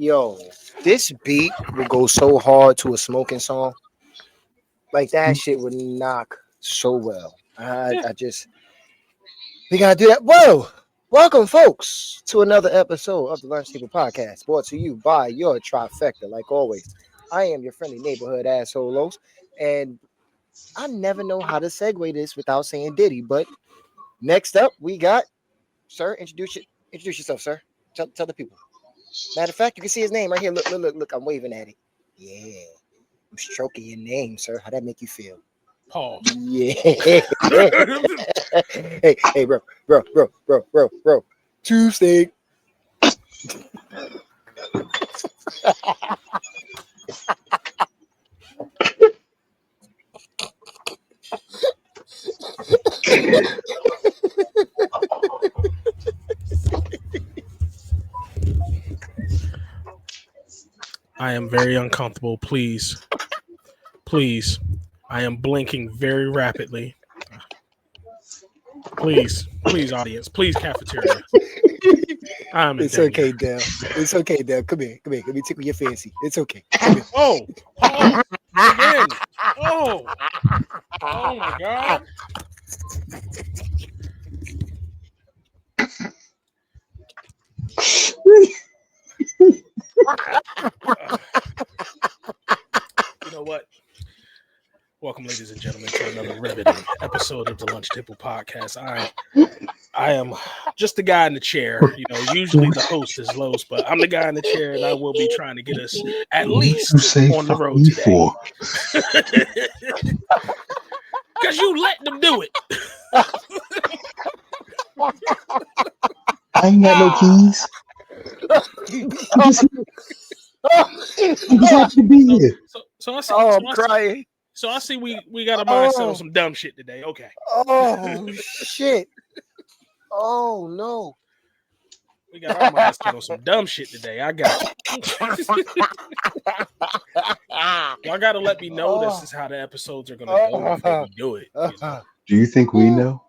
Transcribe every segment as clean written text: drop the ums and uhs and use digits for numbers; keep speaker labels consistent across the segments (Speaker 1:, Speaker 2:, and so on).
Speaker 1: Yo, this beat would go so hard to a smoking song. Like that shit would knock so well. I just we gotta do that. Whoa! Welcome, folks, to another episode of the Lunch Table Podcast, brought to you by your trifecta. Like always, I am your friendly neighborhood asshole Los, and I never know how to segue this without saying Diddy. But next up, we got sir. Introduce yourself, sir. Tell the people. Matter of fact, you can see his name right here. Look. I'm waving at it. Yeah, I'm stroking your name, sir. How that make you feel?
Speaker 2: Pause.
Speaker 1: Yeah. hey, bro. Tuesday.
Speaker 2: I am very uncomfortable. Please. I am blinking very rapidly. Please, audience. Please, cafeteria.
Speaker 1: It's okay, Dale. Come here. Let me tickle your fancy. It's okay.
Speaker 2: Oh, again. Oh my God. You know what? Welcome, ladies and gentlemen, to another riveting episode of the Lunch Table Podcast. I am just the guy in the chair. You know, usually the host is Los, but I'm the guy in the chair, and I will be trying to get us at least on the road today. Because you let them do it.
Speaker 3: I ain't got no keys. You just happy to be here.
Speaker 2: So I see.
Speaker 1: I'm crying.
Speaker 2: So I see we got a mindset on some dumb shit today. Okay.
Speaker 1: Oh shit. Oh no.
Speaker 2: We got our mindset on some dumb shit today. I got you. Y'all got to let me know this is how the episodes are going to go before we do it. You know?
Speaker 3: Do you think we know?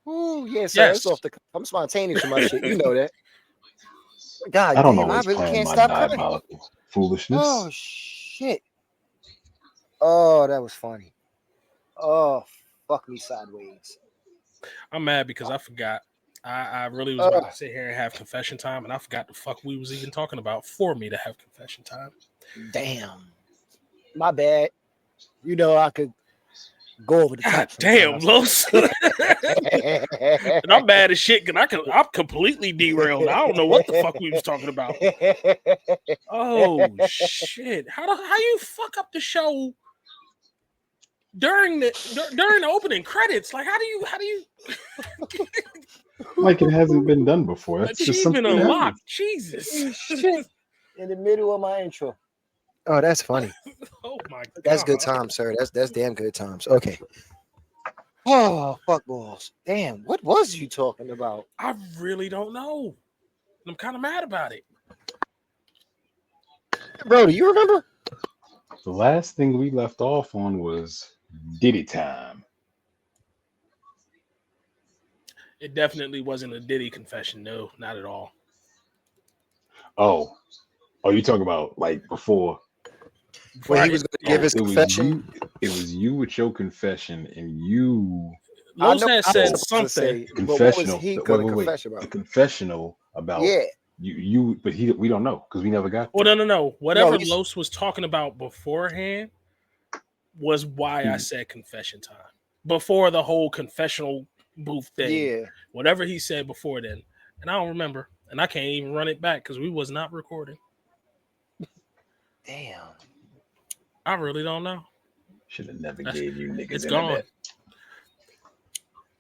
Speaker 1: Ooh, yes, sir. It's off the. I'm spontaneous with my shit. You know that. God,
Speaker 3: I don't
Speaker 1: damn,
Speaker 3: always
Speaker 1: I really
Speaker 3: plan
Speaker 1: can't
Speaker 3: my
Speaker 1: stop crying.
Speaker 3: diabolical foolishness.
Speaker 1: Oh shit. Oh, that was funny. Oh, fuck me sideways.
Speaker 2: I'm mad because I forgot. I really was about to sit here and have confession time, and I forgot the fuck we was even talking about for me to have confession time.
Speaker 1: Damn. My bad. You know I could go over the top.
Speaker 2: God damn, Los. And I'm bad as shit because I'm completely derailed. I don't know what the fuck we was talking about. Oh shit! How you fuck up the show during the opening credits? Like how do you?
Speaker 3: Like it hasn't been done before. That's just something
Speaker 2: unlocked. Jesus.
Speaker 1: Shit. In the middle of my intro. Oh, that's funny.
Speaker 2: Oh my God.
Speaker 1: That's good times, sir. That's damn good times. Okay. Oh, fuck balls. Damn, what was you talking about?
Speaker 2: I really don't know. I'm kind of mad about it.
Speaker 1: Bro, do you remember?
Speaker 3: The last thing we left off on was Diddy time.
Speaker 2: It definitely wasn't a Diddy confession. No, not at all.
Speaker 3: Oh, you talking about like before?
Speaker 1: When he was going to give his confession?
Speaker 3: It was you with your confession, and you.
Speaker 2: Los had said something.
Speaker 3: Confessional.
Speaker 1: What was he going to confess about?
Speaker 3: The confessional about.
Speaker 1: Yeah.
Speaker 3: You, but we don't know because we never got.
Speaker 2: Well, no. Whatever Los was talking about beforehand was why I said confession time before the whole confessional booth thing.
Speaker 1: Yeah.
Speaker 2: Whatever he said before then, and I don't remember, and I can't even run it back because we was not recording.
Speaker 1: Damn.
Speaker 2: I really don't know.
Speaker 3: Should have never gave you niggas.
Speaker 2: It's gone. It's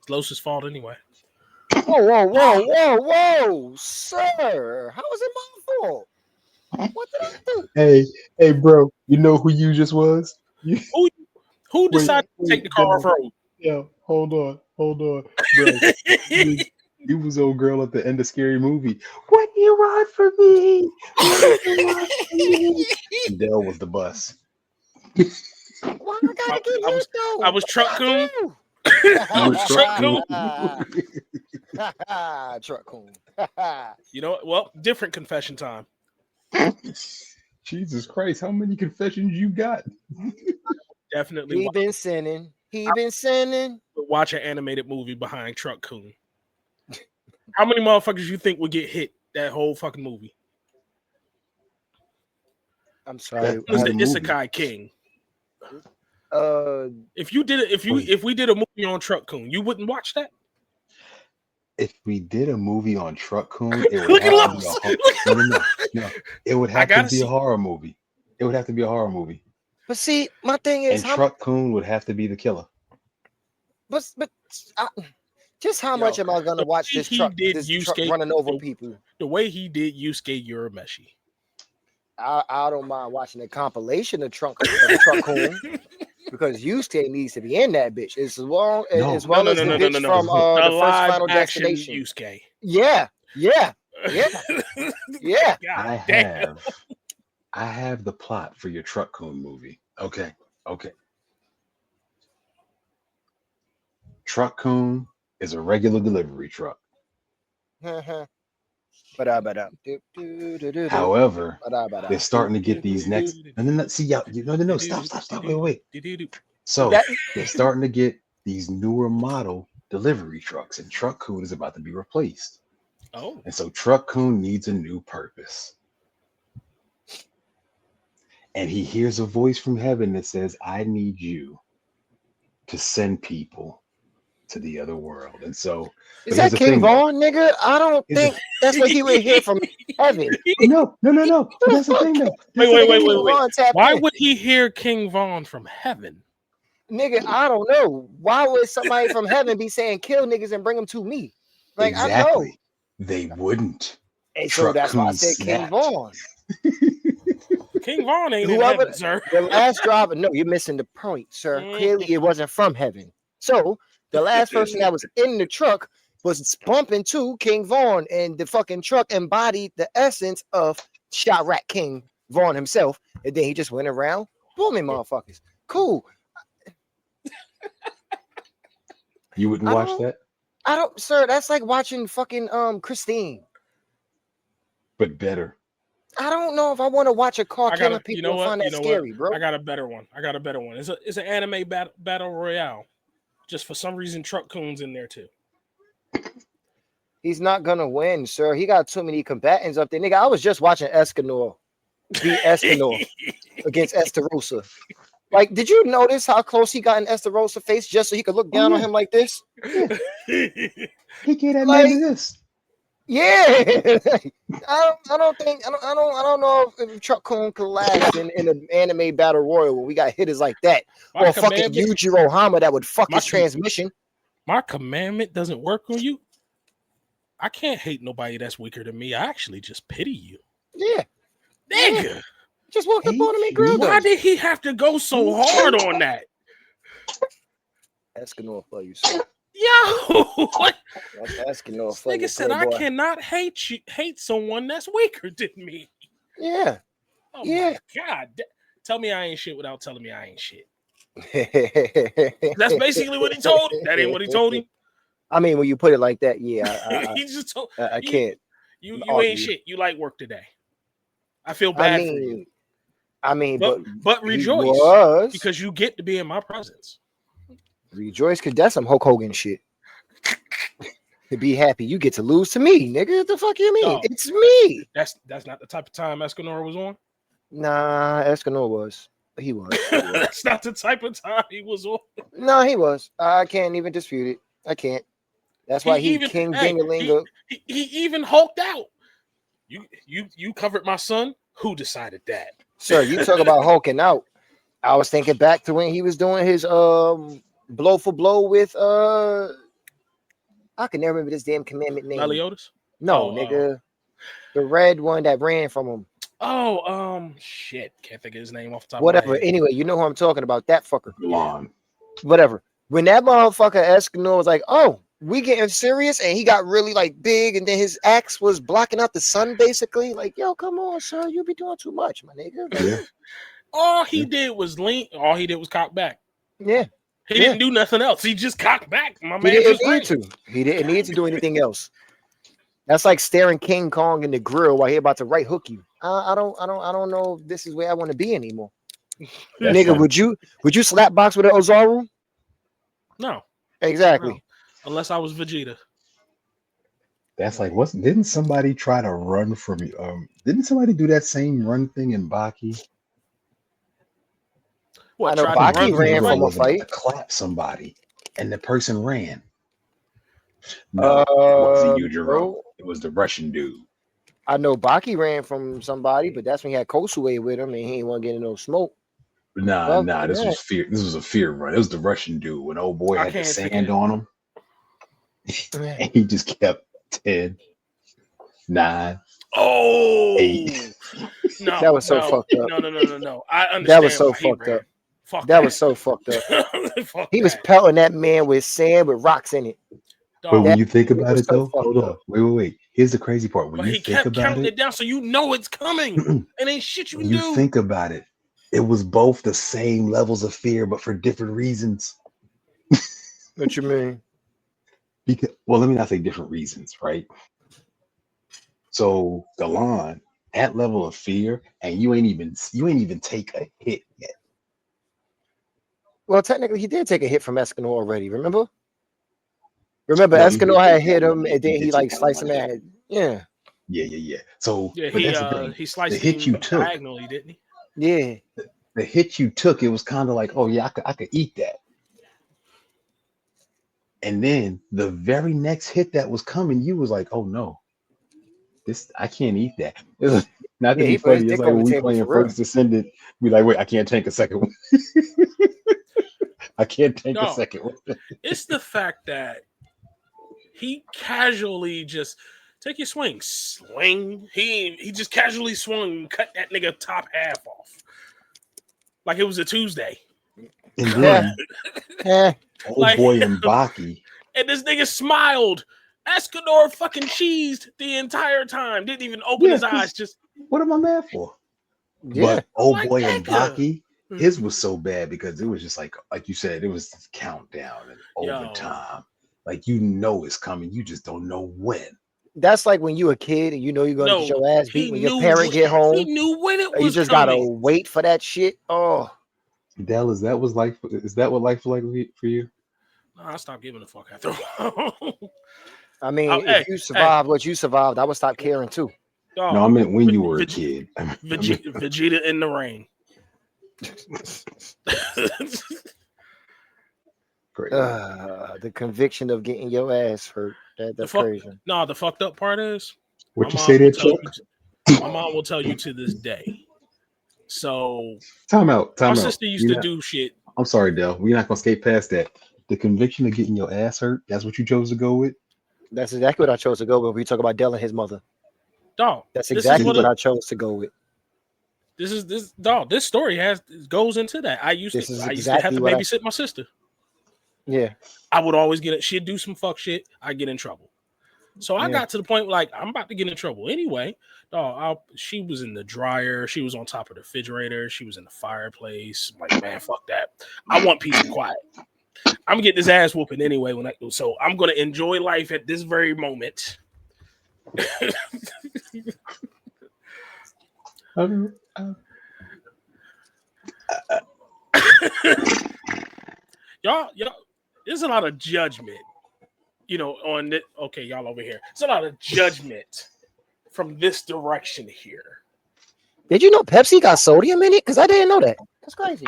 Speaker 2: Los's fault anyway.
Speaker 1: Whoa, sir! How is it my fault? What did I do?
Speaker 3: Hey, bro! You know who you just was?
Speaker 2: Who decided to take the car off road?
Speaker 3: Yeah, hold on, bro. You was old girl at the end of Scary Movie. What do you want from me? And Dell was the bus.
Speaker 1: Why I gotta get you though?
Speaker 2: I was Truck Coon.
Speaker 1: Truck Coon.
Speaker 2: You know what? Well, different confession time.
Speaker 3: Jesus Christ, how many confessions you got?
Speaker 2: Definitely
Speaker 1: He been sinning. He been sinning.
Speaker 2: watch an animated movie behind Truck Coon. How many motherfuckers you think would get hit that whole fucking movie?
Speaker 1: I'm sorry.
Speaker 2: Who's the
Speaker 3: movie.
Speaker 2: Isekai King? If we did a movie on Truck Coon, you wouldn't watch that?
Speaker 3: If we did a movie on Truck Coon, it would
Speaker 2: Look at
Speaker 3: have to
Speaker 2: Los.
Speaker 3: be no. It would have to
Speaker 2: gotta
Speaker 3: be
Speaker 2: see.
Speaker 3: a horror movie. It would have to be a horror movie.
Speaker 1: But see, my thing is,
Speaker 3: And Truck Coon would have to be the killer.
Speaker 1: Just how much am I gonna watch this truck running over people?
Speaker 2: The way he did Yusuke Urameshi.
Speaker 1: I don't mind watching a compilation of Truck Coon because Yusuke needs to be in that bitch as well as the bitch from the first Final Destination.
Speaker 2: Yusuke.
Speaker 1: Yeah.
Speaker 3: I have the plot for your Truck Coon movie. Okay. Truck Coon is a regular delivery truck. However, they're starting to get these next. No. See, y'all. No. Stop. Wait. So they're starting to get these newer model delivery trucks, and Truck Coon is about to be replaced.
Speaker 2: Oh,
Speaker 3: and so Truck Coon needs a new purpose. And he hears a voice from heaven that says, "I need you to send people to the other world." And so,
Speaker 1: is that King Vaughn, nigga? I don't think that's what he would hear from heaven.
Speaker 3: No. But that's the thing, though.
Speaker 2: Wait. Why would he hear King Vaughn from heaven?
Speaker 1: Nigga, I don't know. Why would somebody from heaven be saying kill niggas and bring them to me? Like,
Speaker 3: exactly.
Speaker 1: I know.
Speaker 3: They wouldn't.
Speaker 1: And so that's why I said King Vaughn.
Speaker 2: King Vaughn ain't in heaven, sir.
Speaker 1: The last driver, no, you're missing the point, sir. Clearly, it wasn't from heaven. So the last person that was in the truck was bumping to King Vaughn, and the fucking truck embodied the essence of Chirac King Vaughn himself. And then he just went around booming motherfuckers. Cool.
Speaker 3: You wouldn't watch that?
Speaker 1: I don't, sir. That's like watching fucking Christine.
Speaker 3: But better.
Speaker 1: I don't know if I want to watch a car killing people and find that scary, bro.
Speaker 2: I got a better one. It's an anime battle royale. Just for some reason, Truck Coon's in there too.
Speaker 1: He's not gonna win, sir. He got too many combatants up there, nigga. I was just watching Escanor beat Escanor against Estarossa. Like, did you notice how close he got in Estarossa face just so he could look down on him like this?
Speaker 3: Yeah. He get that man this.
Speaker 1: Yeah, I don't know if Truck Coon could last in an anime battle royal when we got hitters like that, or fucking Yujiro Hama that would fuck his transmission.
Speaker 2: My commandment doesn't work on you. I can't hate nobody that's weaker than me. I actually just pity you.
Speaker 1: Yeah,
Speaker 2: nigga,
Speaker 1: just walk up on him and grill.
Speaker 2: Why did he have to go so hard on that?
Speaker 1: Escanor for you, sir.
Speaker 2: Yo, what?
Speaker 1: Nigga
Speaker 2: said I cannot hate someone that's weaker than me.
Speaker 1: Yeah.
Speaker 2: Oh my God. Tell me I ain't shit without telling me I ain't shit. That's basically what he told him. That ain't what he told him.
Speaker 1: I mean, when you put it like that, yeah.
Speaker 2: He just told
Speaker 1: I can't.
Speaker 2: You ain't shit. You like work today. I feel bad for you.
Speaker 1: I mean,
Speaker 2: but rejoice because you get to be in my presence.
Speaker 1: Rejoice, cause that's some Hulk Hogan shit. To be happy, you get to lose to me, nigga. What the fuck you mean? No, it's me.
Speaker 2: That's not the type of time Escanor was on.
Speaker 1: Nah, Escanor was. He was.
Speaker 2: That's not the type of time he was on.
Speaker 1: No, he was. I can't even dispute it. I can't. That's why he King Dingalinga.
Speaker 2: He even hulked out. You covered my son. Who decided that?
Speaker 1: Sir, you talk about hulking out. I was thinking back to when he was doing his blow for blow with I can never remember this damn commandment name.
Speaker 2: Meliodas?
Speaker 1: No, nigga. The red one that ran from him.
Speaker 2: Shit. Can't think of his name off the top
Speaker 1: of my head. Anyway, you know who I'm talking about. That fucker. Whatever. When that motherfucker Escanor was like, oh, we getting serious, and he got really like big, and then his axe was blocking out the sun, basically. Like, yo, come on, sir. You be doing too much, my nigga.
Speaker 3: Yeah.
Speaker 2: All he did was lean. All he did was cock back.
Speaker 1: Yeah.
Speaker 2: He didn't do nothing else. He just cocked back. My man
Speaker 1: he didn't need to do anything else. That's like staring King Kong in the grill while he about to right hook you. I don't know if this is where I want to be anymore. Nigga, would you slap box with an Ozaru?
Speaker 2: No.
Speaker 1: Exactly.
Speaker 2: No. Unless I was Vegeta.
Speaker 3: That's like, didn't somebody try to run from you? Didn't somebody do that same run thing in Baki?
Speaker 1: What, I know Baki ran from a fight.
Speaker 3: To clap somebody, and the person ran. No, it wasn't Yujiro. It was the Russian dude.
Speaker 1: I know Baki ran from somebody, but that's when he had Kosue with him, and he didn't want to get in no smoke.
Speaker 3: Nah. This was fear. This was a fear run. It was the Russian dude when old boy had the sand on him, and he just kept 10, 9.
Speaker 2: Oh,
Speaker 3: 8.
Speaker 2: No,
Speaker 1: that was so fucked up.
Speaker 2: No. I understand.
Speaker 1: That was so fucked up. That was so fucked up. He was pelting that man with sand with rocks in it.
Speaker 3: But when you think about it, though, hold on, wait. Here's the crazy part. When you think about
Speaker 2: it down, so you know it's coming. And ain't shit you do.
Speaker 3: You think about it. It was both the same levels of fear, but for different reasons.
Speaker 1: What you mean?
Speaker 3: Because, well, let me not say different reasons, right? So Galan, that level of fear, and you ain't even take a hit yet.
Speaker 1: Well, technically, he did take a hit from Escanor already. Remember, Escanor had hit him, and then he like sliced him at. Yeah.
Speaker 3: So
Speaker 2: he sliced the hit you took diagonally, didn't he?
Speaker 1: Yeah.
Speaker 3: The hit you took, it was kind of like, oh yeah, I could eat that. And then the very next hit that was coming, you was like, oh no, I can't eat that. Not to be funny, it's like when we playing First Descendant, we like, wait, I can't take a second one. I can't take a second one.
Speaker 2: It's the fact that he casually just take your swing. He just casually swung and cut that nigga top half off. Like it was a Tuesday.
Speaker 3: And then old boy and Baki.
Speaker 2: And this nigga smiled. Escanor fucking cheesed the entire time. Didn't even open his eyes. Just
Speaker 3: what am I mad for? Yeah. But old boy and Baki, his was so bad because it was just like you said, it was countdown and overtime. Like it's coming. You just don't know when.
Speaker 1: That's like when you a kid and you know you're gonna get your ass beat when your parent get home.
Speaker 2: He knew when it was.
Speaker 1: You just gotta wait for that shit. Oh,
Speaker 3: Del, is that what life like for you?
Speaker 2: No, I stopped giving a fuck after.
Speaker 1: I mean, if you survived what you survived, I would stop caring too.
Speaker 3: No, I meant when you were a kid.
Speaker 2: Vegeta in the rain.
Speaker 1: The conviction of getting your ass hurt. That's crazy.
Speaker 2: No, the fucked up part is
Speaker 3: what you say there, Chuck?
Speaker 2: My mom will tell you to this day. So
Speaker 3: time out.
Speaker 2: My sister used to do shit.
Speaker 3: I'm sorry, Del. We're not gonna skate past that. The conviction of getting your ass hurt. That's what you chose to go with.
Speaker 1: That's exactly what I chose to go with. We talk about Del and his mother.
Speaker 2: Dog.
Speaker 1: That's exactly what I chose to go with.
Speaker 2: This story goes into that. I used to have to babysit my sister.
Speaker 1: Yeah.
Speaker 2: I would always she'd do some fuck shit. I'd get in trouble. So I got to the point like I'm about to get in trouble anyway. She was in the dryer. She was on top of the refrigerator. She was in the fireplace. I'm like, man, fuck that. I want peace and quiet. I'm gonna get this ass whooping anyway so I'm gonna enjoy life at this very moment. Y'all, there's a lot of judgment, on it. Okay, y'all over here. There's a lot of judgment from this direction here.
Speaker 1: Did you know Pepsi got sodium in it? Because I didn't know that. That's crazy.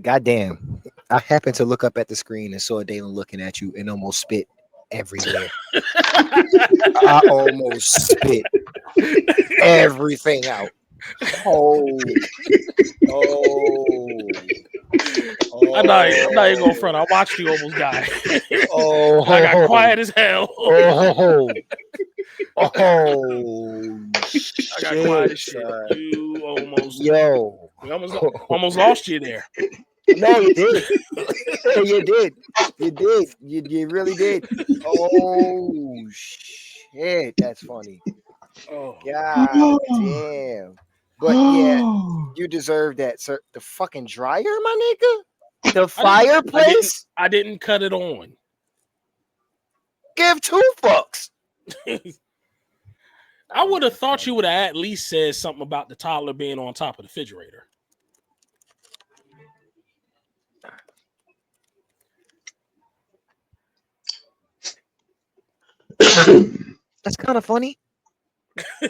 Speaker 1: Goddamn. I happened to look up at the screen and saw Dalen looking at you and almost spit everywhere. I almost spit everything out. Oh.
Speaker 2: I'm not even going front. I watched you almost die. I got quiet as hell. I got quiet as shit. You almost.
Speaker 1: Yo.
Speaker 2: We almost lost you there.
Speaker 1: No, you did. You did. You did. You really did. Oh shit, that's funny.
Speaker 2: Oh.
Speaker 1: God damn. But yeah, you deserve that, sir. The fucking dryer, my nigga. The fireplace.
Speaker 2: I didn't cut it on.
Speaker 1: Give 2 fucks.
Speaker 2: I would have thought you would have at least said something about the toddler being on top of the refrigerator.
Speaker 1: That's kind of funny.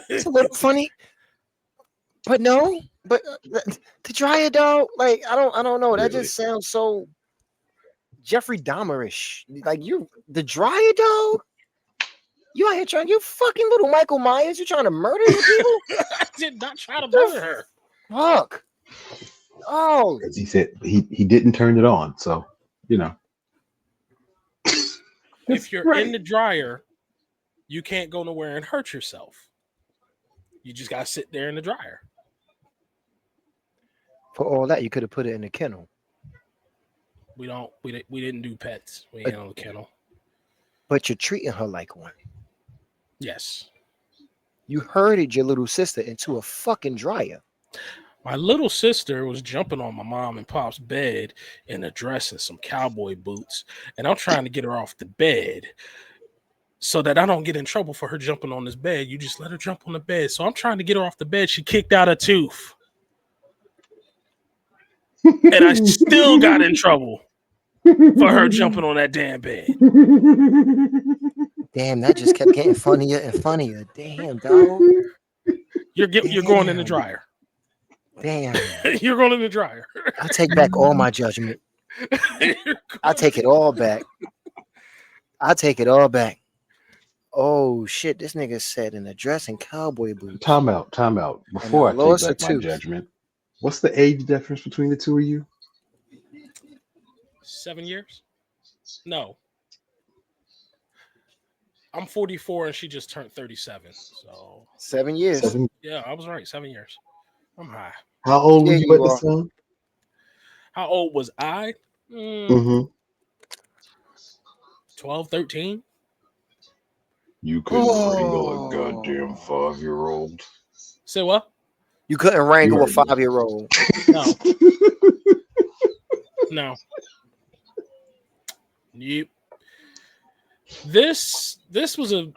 Speaker 1: It's a little funny. But no, but the dryer dog, like I don't know. That just sounds so Jeffrey Dahmerish. Like you, the dryer dog. You out here trying, you fucking little Michael Myers. You trying to murder your people?
Speaker 2: I did not try to murder her.
Speaker 1: Fuck. Oh,
Speaker 3: because he said he didn't turn it on, so you know.
Speaker 2: If you're in the dryer, you can't go nowhere and hurt yourself. You just gotta sit there in the dryer.
Speaker 1: For all that, you could have put it in the kennel.
Speaker 2: We didn't do pets. We ain't on the kennel.
Speaker 1: But you're treating her like one.
Speaker 2: Yes.
Speaker 1: You herded your little sister into a fucking dryer.
Speaker 2: My little sister was jumping on my mom and pop's bed in a dress and some cowboy boots, and I'm trying to get her off the bed so that I don't get in trouble for her jumping on this bed. You just let her jump on the bed. So I'm trying to get her off the bed. She kicked out a tooth. And I still got in trouble for her jumping on that damn bed.
Speaker 1: Damn, that just kept getting funnier and funnier. Damn, dog.
Speaker 2: You're going in the dryer.
Speaker 1: Damn.
Speaker 2: You're going in the dryer.
Speaker 1: I take back all my judgment. I take it all back. I take it all back. Oh shit! This nigga said in a dress and cowboy boots.
Speaker 3: Time out. Before I take back my judgment, what's the age difference between the two of you?
Speaker 2: 7 years? No. I'm 44 and she just turned 37. So
Speaker 1: 7 years.
Speaker 2: Yeah, I was right. 7 years. I'm high.
Speaker 3: How old were you at the time?
Speaker 2: How old was I? 12, 13.
Speaker 3: You couldn't wrangle a goddamn 5-year-old.
Speaker 2: Say what?
Speaker 1: You couldn't wrangle a 5-year-old.
Speaker 2: No. No. Yep. This was a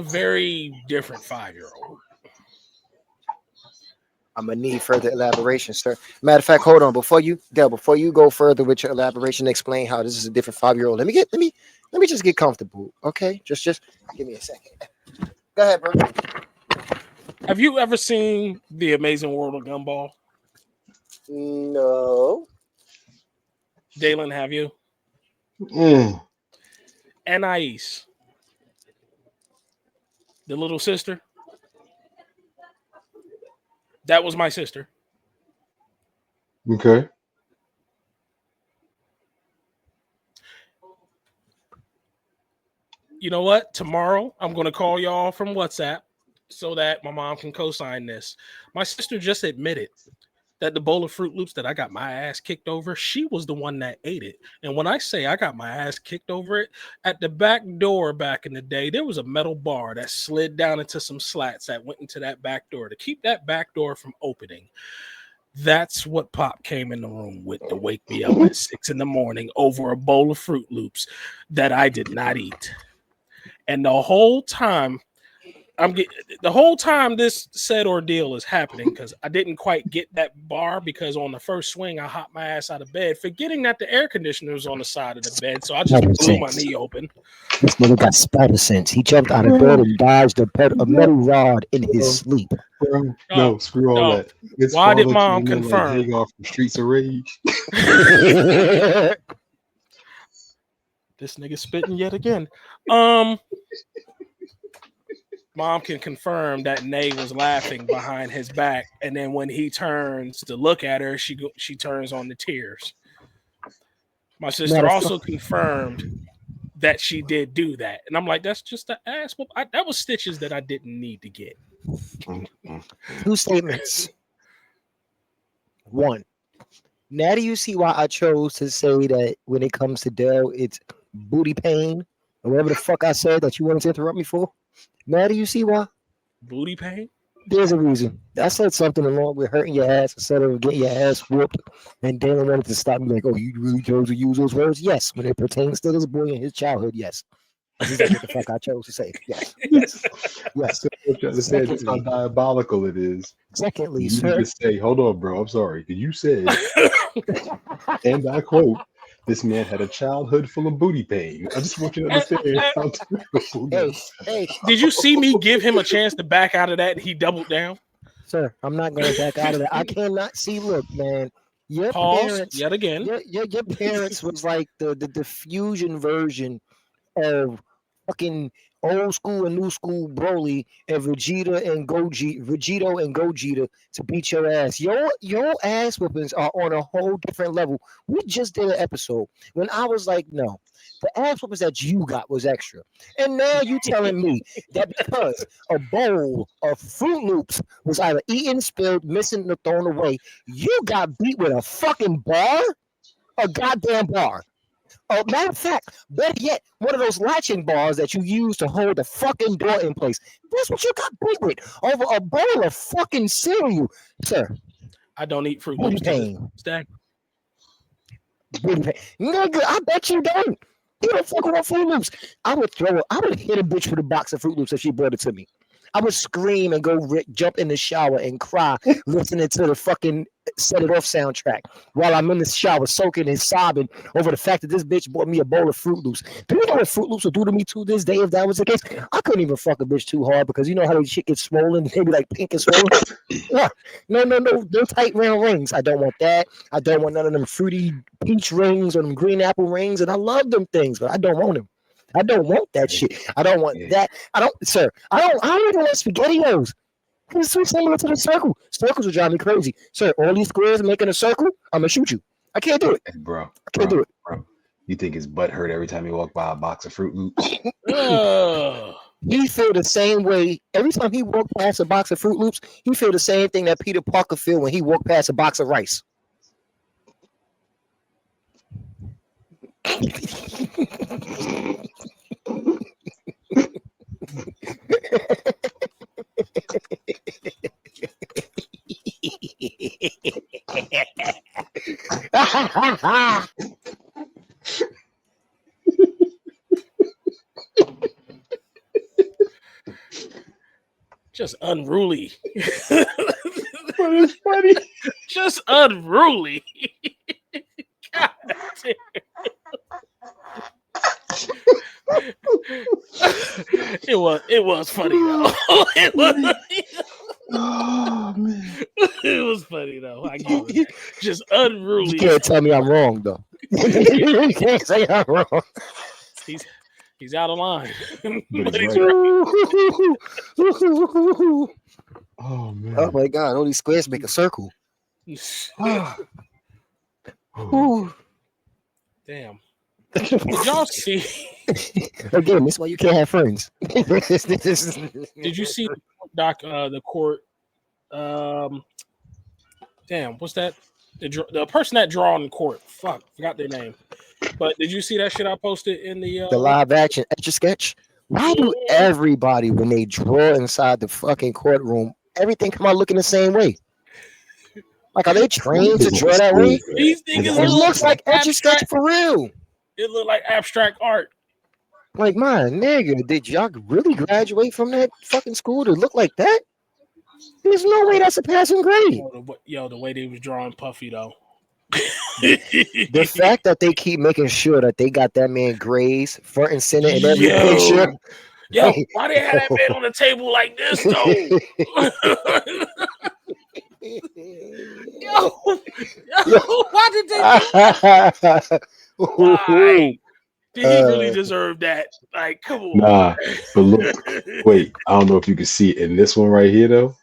Speaker 2: very different 5-year-old.
Speaker 1: I'm gonna need further elaboration, sir. Matter of fact, hold on. Before you go further with your elaboration, explain how this is a different 5-year-old. Let me just get comfortable. Okay. Just give me a second. Go ahead, bro.
Speaker 2: Have you ever seen The Amazing World of Gumball?
Speaker 1: No.
Speaker 2: Dalen, have you? Anais, the little sister. That was my sister.
Speaker 3: Okay.
Speaker 2: You know what? Tomorrow, I'm going to call y'all from WhatsApp so that my mom can co-sign this. My sister just admitted that the bowl of Fruit Loops that I got my ass kicked over, she was the one that ate it. And when I say I got my ass kicked over it, at the back door back in the day, there was a metal bar that slid down into some slats that went into that back door to keep that back door from opening. That's what Pop came in the room with to wake me up at 6 a.m. over a bowl of Fruit Loops that I did not eat. And the whole time this said ordeal is happening because I didn't quite get that bar because on the first swing I hopped my ass out of bed, forgetting that the air conditioner was on the side of the bed, so I just blew my knee open.
Speaker 1: This nigga got spider sense. He jumped out of bed and dodged a metal rod in his sleep.
Speaker 3: Bro, no, screw all that. It's
Speaker 2: why did mom confirm?
Speaker 3: Like, off the Streets of Rage.
Speaker 2: This nigga spitting yet again. Mom can confirm that Nay was laughing behind his back, and then when he turns to look at her, she turns on the tears. My sister also confirmed that she did do that, and I'm like, that's just an ass. That was stitches that I didn't need to get.
Speaker 1: 2 statements. 1. Now do you see why I chose to say that when it comes to Dell, it's booty pain or whatever the fuck I said that you wanted to interrupt me for? Now do you see why?
Speaker 2: Booty pain?
Speaker 1: There's a reason. I said something along with hurting your ass instead of getting your ass whooped. And Dalen wanted to stop me like, oh, you really chose to use those words? Yes. When it pertains to this boy in his childhood, yes. This is what the fuck I chose to say. Yes. Yes.
Speaker 3: Understand just how diabolical it is.
Speaker 1: Secondly,
Speaker 3: you
Speaker 1: sir.
Speaker 3: Just say, hold on, bro. I'm sorry. You said, and I quote, this man had a childhood full of booty pain. I just want you to understand how difficult
Speaker 1: Hey.
Speaker 2: Did you see me give him a chance to back out of that? He doubled down.
Speaker 1: Sir, I'm not going to back out of that. I cannot see. Look, man. Your parents,
Speaker 2: yet again.
Speaker 1: Your parents was like the diffusion version of fucking old school and new school Broly and Vegito and Gogeta to beat your ass. Your ass whippings are on a whole different level. We just did an episode when I was like, no, the ass whippings that you got was extra. And now you telling me that because a bowl of Fruit Loops was either eaten, spilled, missing, or thrown away, you got beat with a fucking bar? A goddamn bar. Oh, matter of fact, better yet, one of those latching bars that you use to hold the fucking door in place. That's what you got beat with over a bowl of fucking cereal, sir.
Speaker 2: I don't eat Fruit
Speaker 1: Booty
Speaker 2: Loops.
Speaker 1: pain.
Speaker 2: Stack.
Speaker 1: Booty pain. Nigga, I bet you don't. You don't fuck with Fruit Loops. I would hit a bitch with a box of Fruit Loops if she brought it to me. I would scream and go jump in the shower and cry, listening to the fucking Set It Off soundtrack while I'm in the shower, soaking and sobbing over the fact that this bitch bought me a bowl of Fruit Loops. Do you know what Fruit Loops would do to me to this day if that was the case? I couldn't even fuck a bitch too hard because you know how the shit gets swollen, they be like pink and swollen. Yeah. No tight round rings. I don't want that. I don't want none of them fruity peach rings or them green apple rings, and I love them things, but I don't want them. I don't want that shit. I don't want that. I don't even want SpaghettiOs. It's so similar to the circle. Circles will drive me crazy. Sir, all these squares making a circle, I'm gonna shoot you. I can't do it.
Speaker 3: Bro,
Speaker 1: I can't do it.
Speaker 3: Bro. You think his butt hurt every time you walk by a box of Fruit Loops?
Speaker 1: He feel the same way every time he walked past a box of Fruit Loops. He feel the same thing that Peter Parker feel when he walked past a box of rice.
Speaker 2: Just unruly.
Speaker 3: But it's funny.
Speaker 2: Just unruly. God damn. It was funny though. It was.
Speaker 3: Oh man,
Speaker 2: it was funny though. I give it. Just unruly.
Speaker 1: You can't tell me I'm wrong though. You can't say I'm wrong.
Speaker 2: He's out of line.
Speaker 3: But
Speaker 2: he's
Speaker 3: right.
Speaker 2: right.
Speaker 3: Oh man.
Speaker 1: Oh my god, all these squares make a circle.
Speaker 2: Damn. Did y'all see?
Speaker 1: Again, this is why you can't have friends.
Speaker 2: Did you see the court? Damn, what's that? The person that draw in court. Fuck, forgot their name. But did you see that shit I posted in the
Speaker 1: live action Etch-a-Sketch? Why do everybody, when they draw inside the fucking courtroom, everything come out looking the same way? Like, are they trained to draw that way?
Speaker 2: These niggas
Speaker 1: It looks like Etch-a-Sketch for real.
Speaker 2: It looked like abstract art.
Speaker 1: Like, my nigga, did y'all really graduate from that fucking school to look like that? There's no way that's a passing grade.
Speaker 2: The way they was drawing Puffy, though.
Speaker 1: The fact that they keep making sure that they got that man grades front and center in every picture.
Speaker 2: Yo, why they had that man on the table like this, though? Why did they do why? Did he really deserve that? Like, come on.
Speaker 3: Nah, but look, wait, I don't know if you can see it in this one right here, though.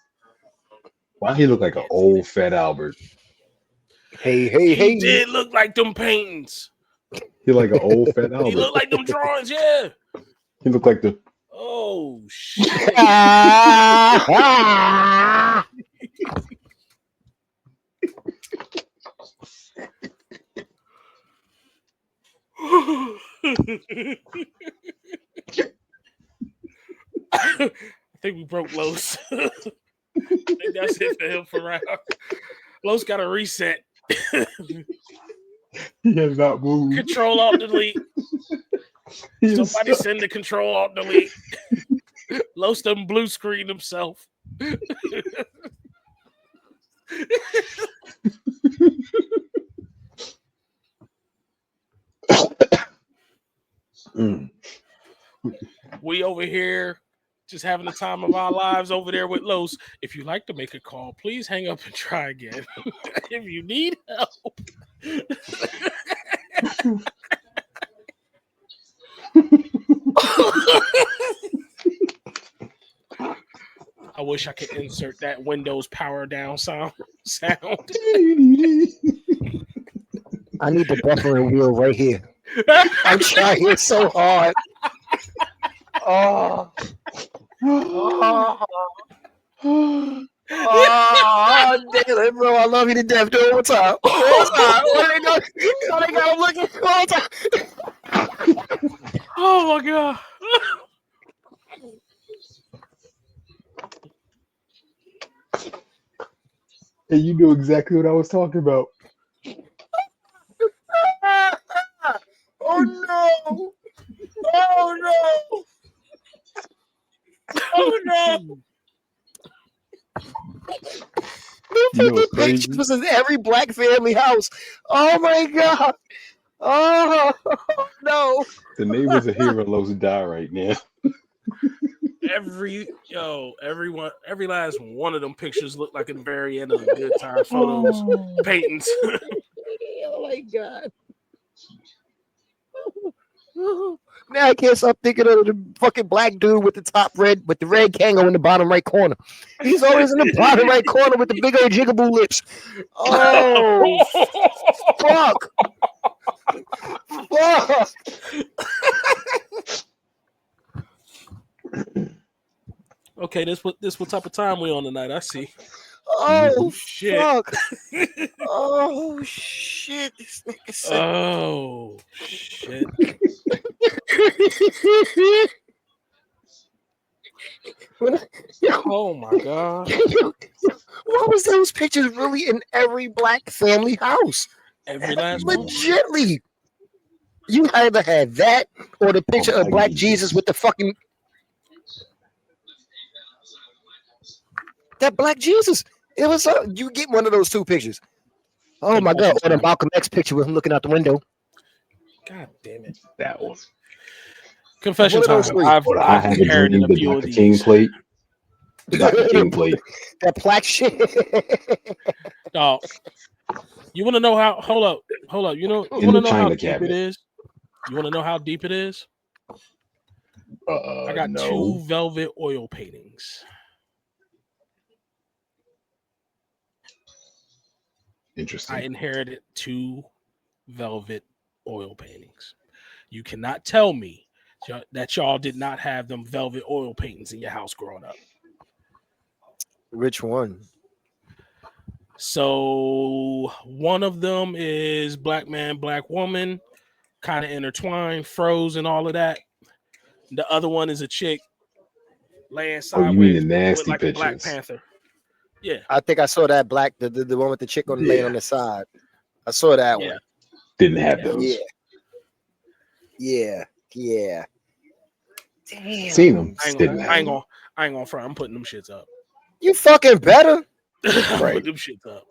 Speaker 3: Why he look like an old Fat Albert?
Speaker 1: Hey.
Speaker 2: He did look like them paintings.
Speaker 3: He like an old Fat Albert.
Speaker 2: He looked like them drawings, yeah.
Speaker 3: He looked like the...
Speaker 2: Oh, shit. think we broke Los. I think that's it for him for round. Los got a reset.
Speaker 3: He has not moved.
Speaker 2: Control Alt Delete. Somebody send the Control Alt Delete. Los done blue screen himself. We over here just having the time of our lives over there with Los. If you like to make a call, please hang up and try again. If you need help. I wish I could insert that Windows power down sound.
Speaker 1: I need the buffering wheel right here. I'm trying so hard. Oh, damn it, bro. I love you to death. Do it one time. What they got him looking one time.
Speaker 2: Oh my god.
Speaker 3: Hey, you knew exactly what I was talking about.
Speaker 1: Oh no! Oh no! Oh no! The pictures was in every black family house. Oh my god! Oh no!
Speaker 3: The neighbors are hearing Los die right now.
Speaker 2: Every last one of them pictures look like at the very end of the Good Time Photos paintings.
Speaker 1: Oh my god! Now I can't stop thinking of the fucking black dude with the top red, with the red Kango in the bottom right corner. He's always in the bottom right corner with the big old jiggable lips. Oh, fuck. Fuck.
Speaker 2: Okay, this what type of time we on tonight? I see.
Speaker 1: Oh
Speaker 2: shit!
Speaker 1: Fuck. Oh shit! This nigga said.
Speaker 2: Oh shit! Oh my god!
Speaker 1: What was those pictures really in every black family house?
Speaker 2: Every last one.
Speaker 1: Legitly. You either had that or the picture of Black Jesus with the fucking that Black Jesus. It was you get one of those two pictures. Oh my god! Or the Malcolm X picture with him looking out the window.
Speaker 2: God damn it!
Speaker 3: That one.
Speaker 2: Confession time. I've inherited a few of these.
Speaker 3: King plate. The Dr. King plate.
Speaker 1: That black shit.
Speaker 2: Dog. You want to know how? Hold up. You want to know how deep it is? You want to know how deep it is? I got 2 velvet oil paintings.
Speaker 3: Interesting.
Speaker 2: I inherited 2 velvet oil paintings. You cannot tell me that y'all did not have them velvet oil paintings in your house growing up.
Speaker 1: Which one?
Speaker 2: So one of them is black man, black woman, kind of intertwined, froze, and all of that. The other one is a chick laying sideways.
Speaker 3: You mean the nasty
Speaker 2: like
Speaker 3: pictures?
Speaker 2: A Black Panther. Yeah,
Speaker 1: I think I saw that black, the one with the chick on laying on the side. I saw that one.
Speaker 3: Didn't have those.
Speaker 1: Yeah. Damn.
Speaker 3: Seen them.
Speaker 2: I ain't gonna front. I'm putting them shits up.
Speaker 1: You fucking better.
Speaker 3: Right.
Speaker 2: Put them shits up.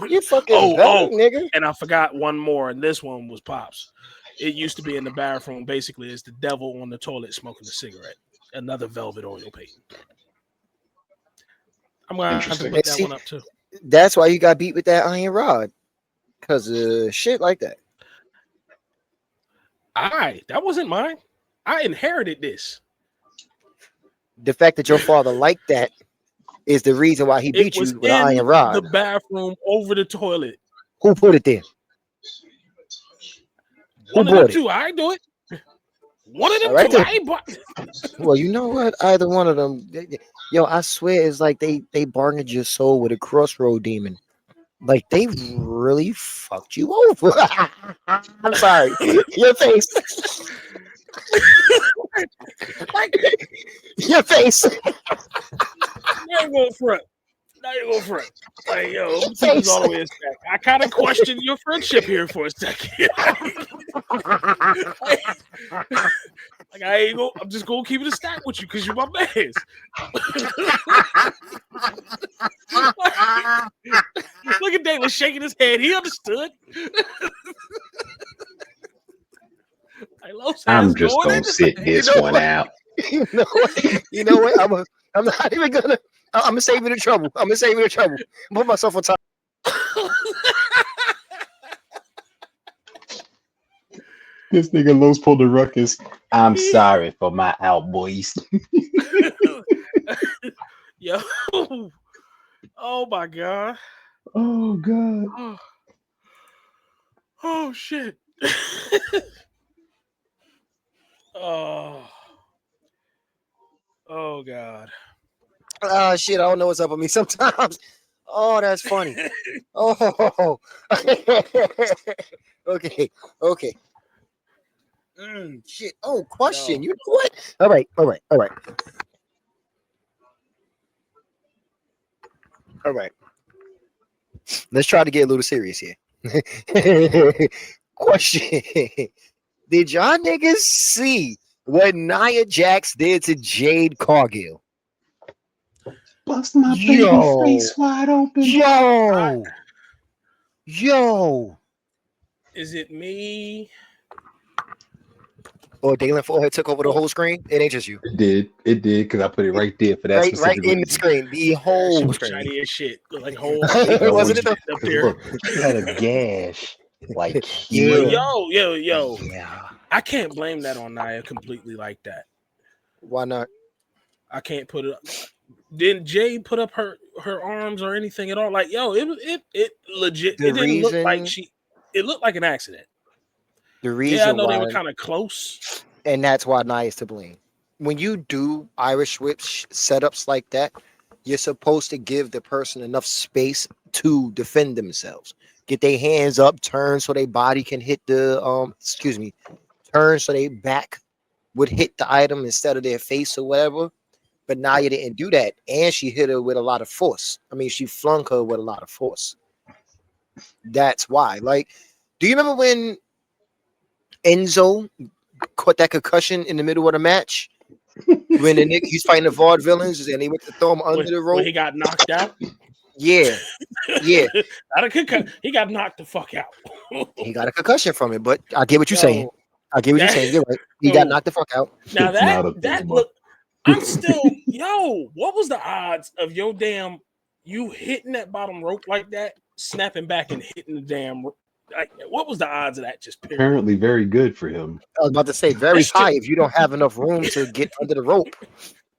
Speaker 1: You fucking better, nigga.
Speaker 2: And I forgot one more, and this one was Pops. It used to be in the bathroom. Basically, it's the devil on the toilet smoking a cigarette. Another velvet oil painting. I'm gonna have to put that one up too.
Speaker 1: That's why you got beat with that iron rod, because of shit like that.
Speaker 2: That wasn't mine. I inherited this.
Speaker 1: The fact that your father liked that is the reason why he beat you with an iron rod.
Speaker 2: The bathroom over the toilet.
Speaker 1: Who put it there?
Speaker 2: One of them two. I do it. One of them two. I ain't bought.
Speaker 1: Well, you know what? Either one of them. Yo, I swear, it's like they bargained your soul with a crossroad demon. Like they really fucked you over. I'm sorry. Your face. Like, your face.
Speaker 2: ain't going front. Now you're going front. Like, yo, I'm taking this all the way a sec. I kind of question your friendship here for a second. Like I ain't go. I'm just gonna keep it a stack with you because you're my man. Look at David shaking his head. He understood.
Speaker 3: I'm just gonna sit this one out.
Speaker 1: You know what? I'm not even gonna. I'm gonna save you the trouble. Put myself on top.
Speaker 3: This nigga Los pulled the ruckus. I'm sorry for my out boys.
Speaker 2: Yo. Oh my god.
Speaker 3: Oh god.
Speaker 2: Oh shit. Oh god.
Speaker 1: Shit, I don't know what's up with me sometimes. Oh, that's funny. Oh. Okay. Shit. Oh, question. No. You know what? All right. Let's try to get a little serious here. Question. Did y'all niggas see what Nia Jax did to Jade Cargill?
Speaker 3: Bust my baby face wide open.
Speaker 1: Yo.
Speaker 2: Is it me?
Speaker 1: Or Dalen Forehead took over the whole screen? It ain't just you.
Speaker 3: It did, because I put it right there for that specific
Speaker 1: right in the screen. The whole screen.
Speaker 2: Shiny as shit. Like whole
Speaker 1: wasn't it
Speaker 2: up there?
Speaker 3: Look, she had a gash. Like
Speaker 2: yo.
Speaker 1: Yeah.
Speaker 2: I can't blame that on Nia completely like that.
Speaker 1: Why not?
Speaker 2: I can't put it up. Didn't Jade put up her arms or anything at all? Like, yo, it legit. It didn't look like it looked like an accident.
Speaker 1: The reason
Speaker 2: I know
Speaker 1: why,
Speaker 2: they were kind of close.
Speaker 1: And that's why Nia is to blame. When you do Irish whip setups like that, you're supposed to give the person enough space to defend themselves. Get their hands up, turn so their body can hit the turn so their back would hit the item instead of their face or whatever. But Nia didn't do that, and she hit her with a lot of force. I mean, she flung her with a lot of force. That's why. Like, do you remember when Enzo caught that concussion in the middle of the match? When the nigga he's fighting the vaudevillains and he went to throw him under the rope.
Speaker 2: When he got knocked out.
Speaker 1: Yeah.
Speaker 2: He got knocked the fuck out.
Speaker 1: He got a concussion from it, but I get what you're saying. You're right. He got knocked the fuck out.
Speaker 2: Now that look, I'm still what was the odds of you hitting that bottom rope like that, snapping back and hitting the damn rope? Like, what was the odds of that? Just period?
Speaker 3: Apparently very good for him.
Speaker 1: I was about to say very high if you don't have enough room to get under the rope.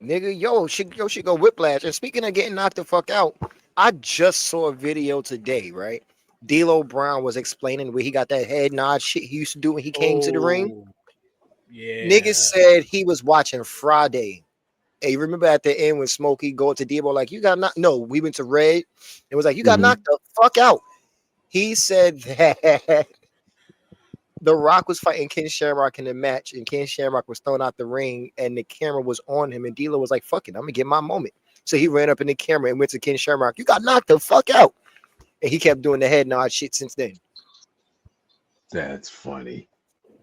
Speaker 1: Nigga, should go whiplash. And speaking of getting knocked the fuck out, I just saw a video today, right? D'Lo Brown was explaining where he got that head nod shit he used to do when he came to the ring.
Speaker 2: Yeah.
Speaker 1: Niggas said he was watching Friday. Hey, you remember at the end when Smokey go to Debo like, you got knocked? No, we went to Red. It was like, you got knocked the fuck out. He said that The Rock was fighting Ken Shamrock in the match, and Ken Shamrock was thrown out the ring, and the camera was on him, and D'Lo was like, fuck it, I'm going to get my moment. So he ran up in the camera and went to Ken Shamrock. You got knocked the fuck out. And he kept doing the head nod shit since then.
Speaker 3: That's funny.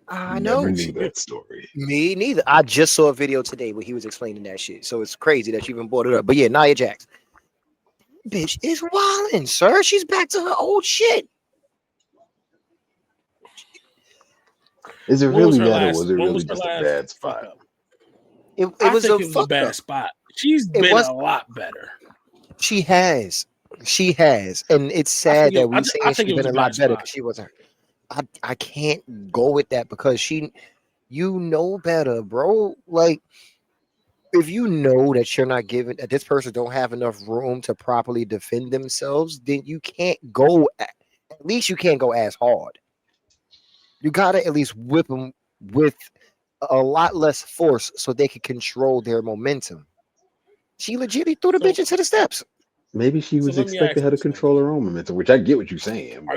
Speaker 1: I know.
Speaker 3: Never knew that story.
Speaker 1: Me neither. I just saw a video today where he was explaining that shit. So it's crazy that you even brought it up. But yeah, Nia Jax. Bitch is wildin', sir. She's back to her old shit.
Speaker 3: Is it really that, or was it really just a bad spot?
Speaker 1: It was a
Speaker 2: bad spot. She's been a lot better.
Speaker 1: She has. And it's sad that we say she's been a lot better because she wasn't. I can't go with that because you know better, bro. Like, if you know that you're not giving, that this person don't have enough room to properly defend themselves, then you can't go, at least you can't go as hard. You gotta at least whip them with a lot less force so they can control their momentum. She legitimately threw the bitch into the steps.
Speaker 3: Maybe she was expecting her to control her own momentum, which I get what you're saying.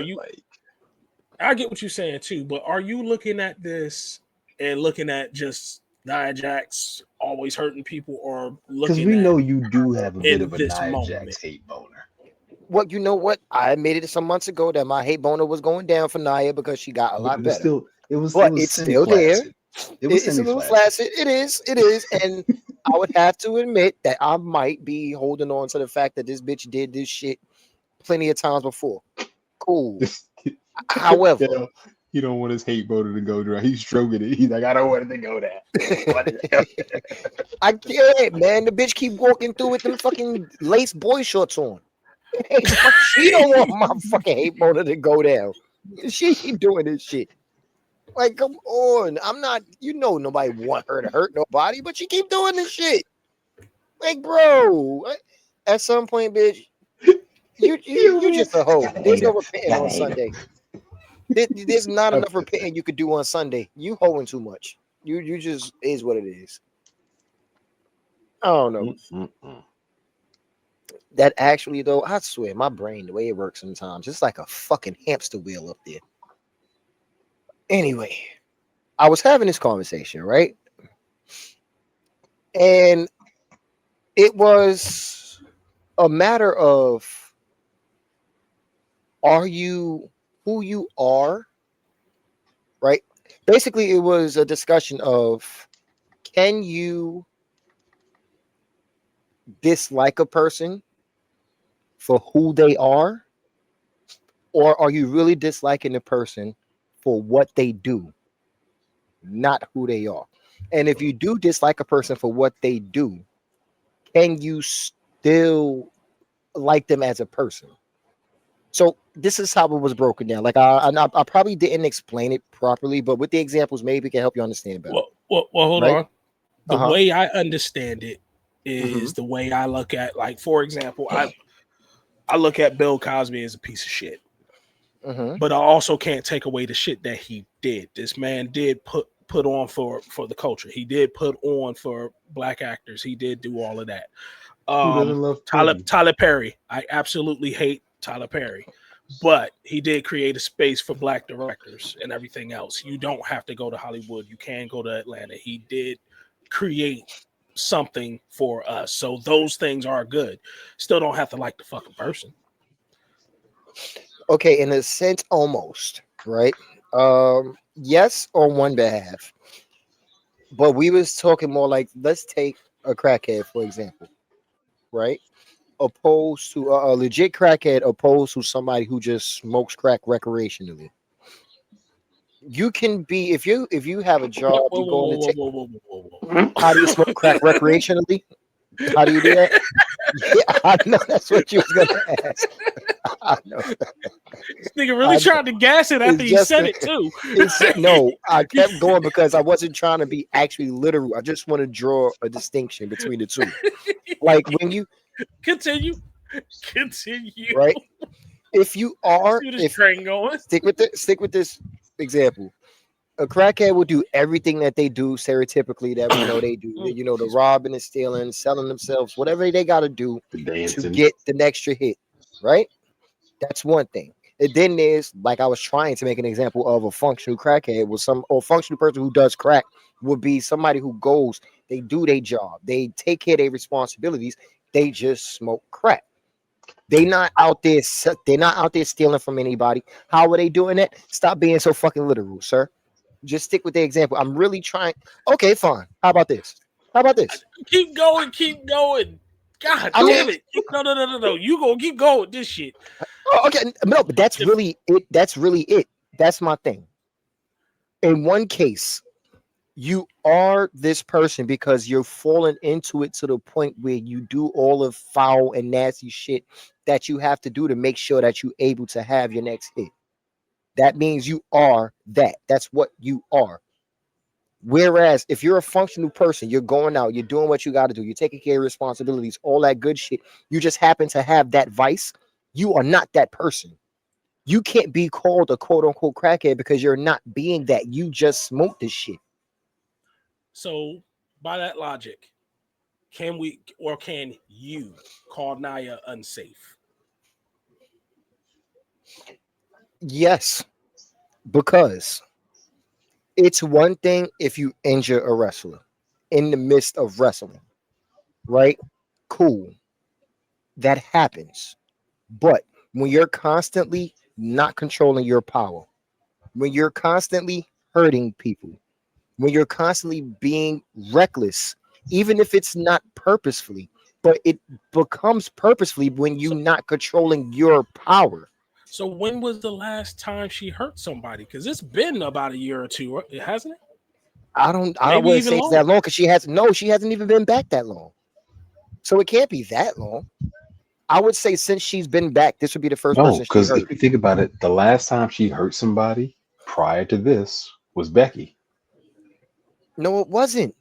Speaker 2: I get what you're saying too, but are you looking at this and looking at just Nia Jax always hurting people or
Speaker 3: Because
Speaker 2: looking
Speaker 3: we
Speaker 2: at
Speaker 3: know you do have a bit
Speaker 2: in
Speaker 3: of a
Speaker 2: this
Speaker 3: Nia
Speaker 2: moment.
Speaker 3: Jax hate boner.
Speaker 1: Well, you know what? I admitted some months ago that my hate boner was going down for Nia because she got a lot better.
Speaker 3: It was
Speaker 1: It's still there.
Speaker 3: It was
Speaker 1: It's a little flaccid. It is. And I would have to admit that I might be holding on to the fact that this bitch did this shit plenty of times before. Cool. However,
Speaker 3: he don't want his hate boner to go dry. He's stroking it. He's like, I don't want it to go there.
Speaker 1: I get it, man. The bitch keep walking through with them fucking lace boy shorts on. She don't want my fucking hate boner to go down. She keep doing this shit. Like, come on. I'm not, nobody want her to hurt nobody, but she keep doing this shit. Like, bro, at some point, bitch, you just a hoe. There's no repenting on Sunday. There's not enough repenting you could do on Sunday. You hoeing too much. You just is what it is. I don't know. That actually, though, I swear, my brain, the way it works sometimes, it's like a fucking hamster wheel up there. Anyway, I was having this conversation, right? And it was a matter of, are you who you are? Right? Basically, it was a discussion of, can you dislike a person for who they are? Or are you really disliking the person for what they do, not who they are? And if you do dislike a person for what they do, can you still like them as a person? So this is how it was broken down. Like I probably didn't explain it properly, but with the examples, maybe it can help you understand better.
Speaker 2: Well, hold on. The way I understand it is the way I look at, like, for example, I look at Bill Cosby as a piece of shit. But I also can't take away the shit that he did. This man did put on for the culture. He did put on for black actors. He did do all of that.
Speaker 3: Who doesn't love
Speaker 2: Tyler Perry? I absolutely hate Tyler Perry, but he did create a space for black directors and everything else. You don't have to go to Hollywood. You can go to Atlanta. He did create something for us. So those things are good. Still don't have to like the fucking person.
Speaker 1: Okay, in a sense, almost, right? Yes, on one behalf. But we was talking more like, let's take a crackhead, for example, right? Opposed to a legit crackhead, opposed to somebody who just smokes crack recreationally. You can be, if you have a job, you go into how do you smoke crack recreationally? How do you do that? Yeah, I know that's what you was gonna ask. I know.
Speaker 2: This nigga really tried to gas it after he said it too.
Speaker 1: No, I kept going because I wasn't trying to be actually literal. I just want to draw a distinction between the two. Like when you
Speaker 2: continue,
Speaker 1: right? If you are,
Speaker 2: train going.
Speaker 1: Stick with this example. A crackhead will do everything that they do stereotypically that we know they do. The robbing and stealing, selling themselves, whatever they got to do to get the extra hit, right? That's one thing. And then there's, like I was trying to make an example of a functional crackhead with functional person who does crack would be somebody who goes, they do their job, they take care of their responsibilities, they just smoke crack. They're not out there stealing from anybody. How are they doing it? Stop being so fucking literal, sir. Just stick with the example. I'm really trying. Okay, fine. How about this?
Speaker 2: Keep going. God damn it. No. You gonna keep going with this shit.
Speaker 1: Oh, okay. No, but that's really it. That's my thing. In one case, you are this person because you're falling into it to the point where you do all of foul and nasty shit that you have to do to make sure that you're able to have your next hit. That means you are that. That's what you are. Whereas if you're a functional person, you're going out, you're doing what you got to do, you're taking care of responsibilities, all that good shit. You just happen to have that vice. You are not that person. You can't be called a quote unquote crackhead because you're not being that. You just smoke this shit.
Speaker 2: So by that logic, can you call Nia unsafe?
Speaker 1: Yes, because it's one thing if you injure a wrestler. in the midst of wrestling, right? Cool. That happens. But when you're constantly not controlling your power, when you're constantly hurting people, when you're constantly being reckless, even if it's not purposefully, but it becomes purposefully when you're not controlling your power.
Speaker 2: So when was the last time she hurt somebody? Because it's been about a year or two, hasn't it?
Speaker 1: I don't
Speaker 2: Maybe
Speaker 1: want to
Speaker 2: even
Speaker 1: say it's that long because she hasn't even been back that long. So it can't be that long. I would say since she's been back, this would be the first
Speaker 3: No,
Speaker 1: person she
Speaker 3: because
Speaker 1: hurt.
Speaker 3: if you think about it, the last time she hurt somebody prior to this was Becky.
Speaker 1: No, it wasn't.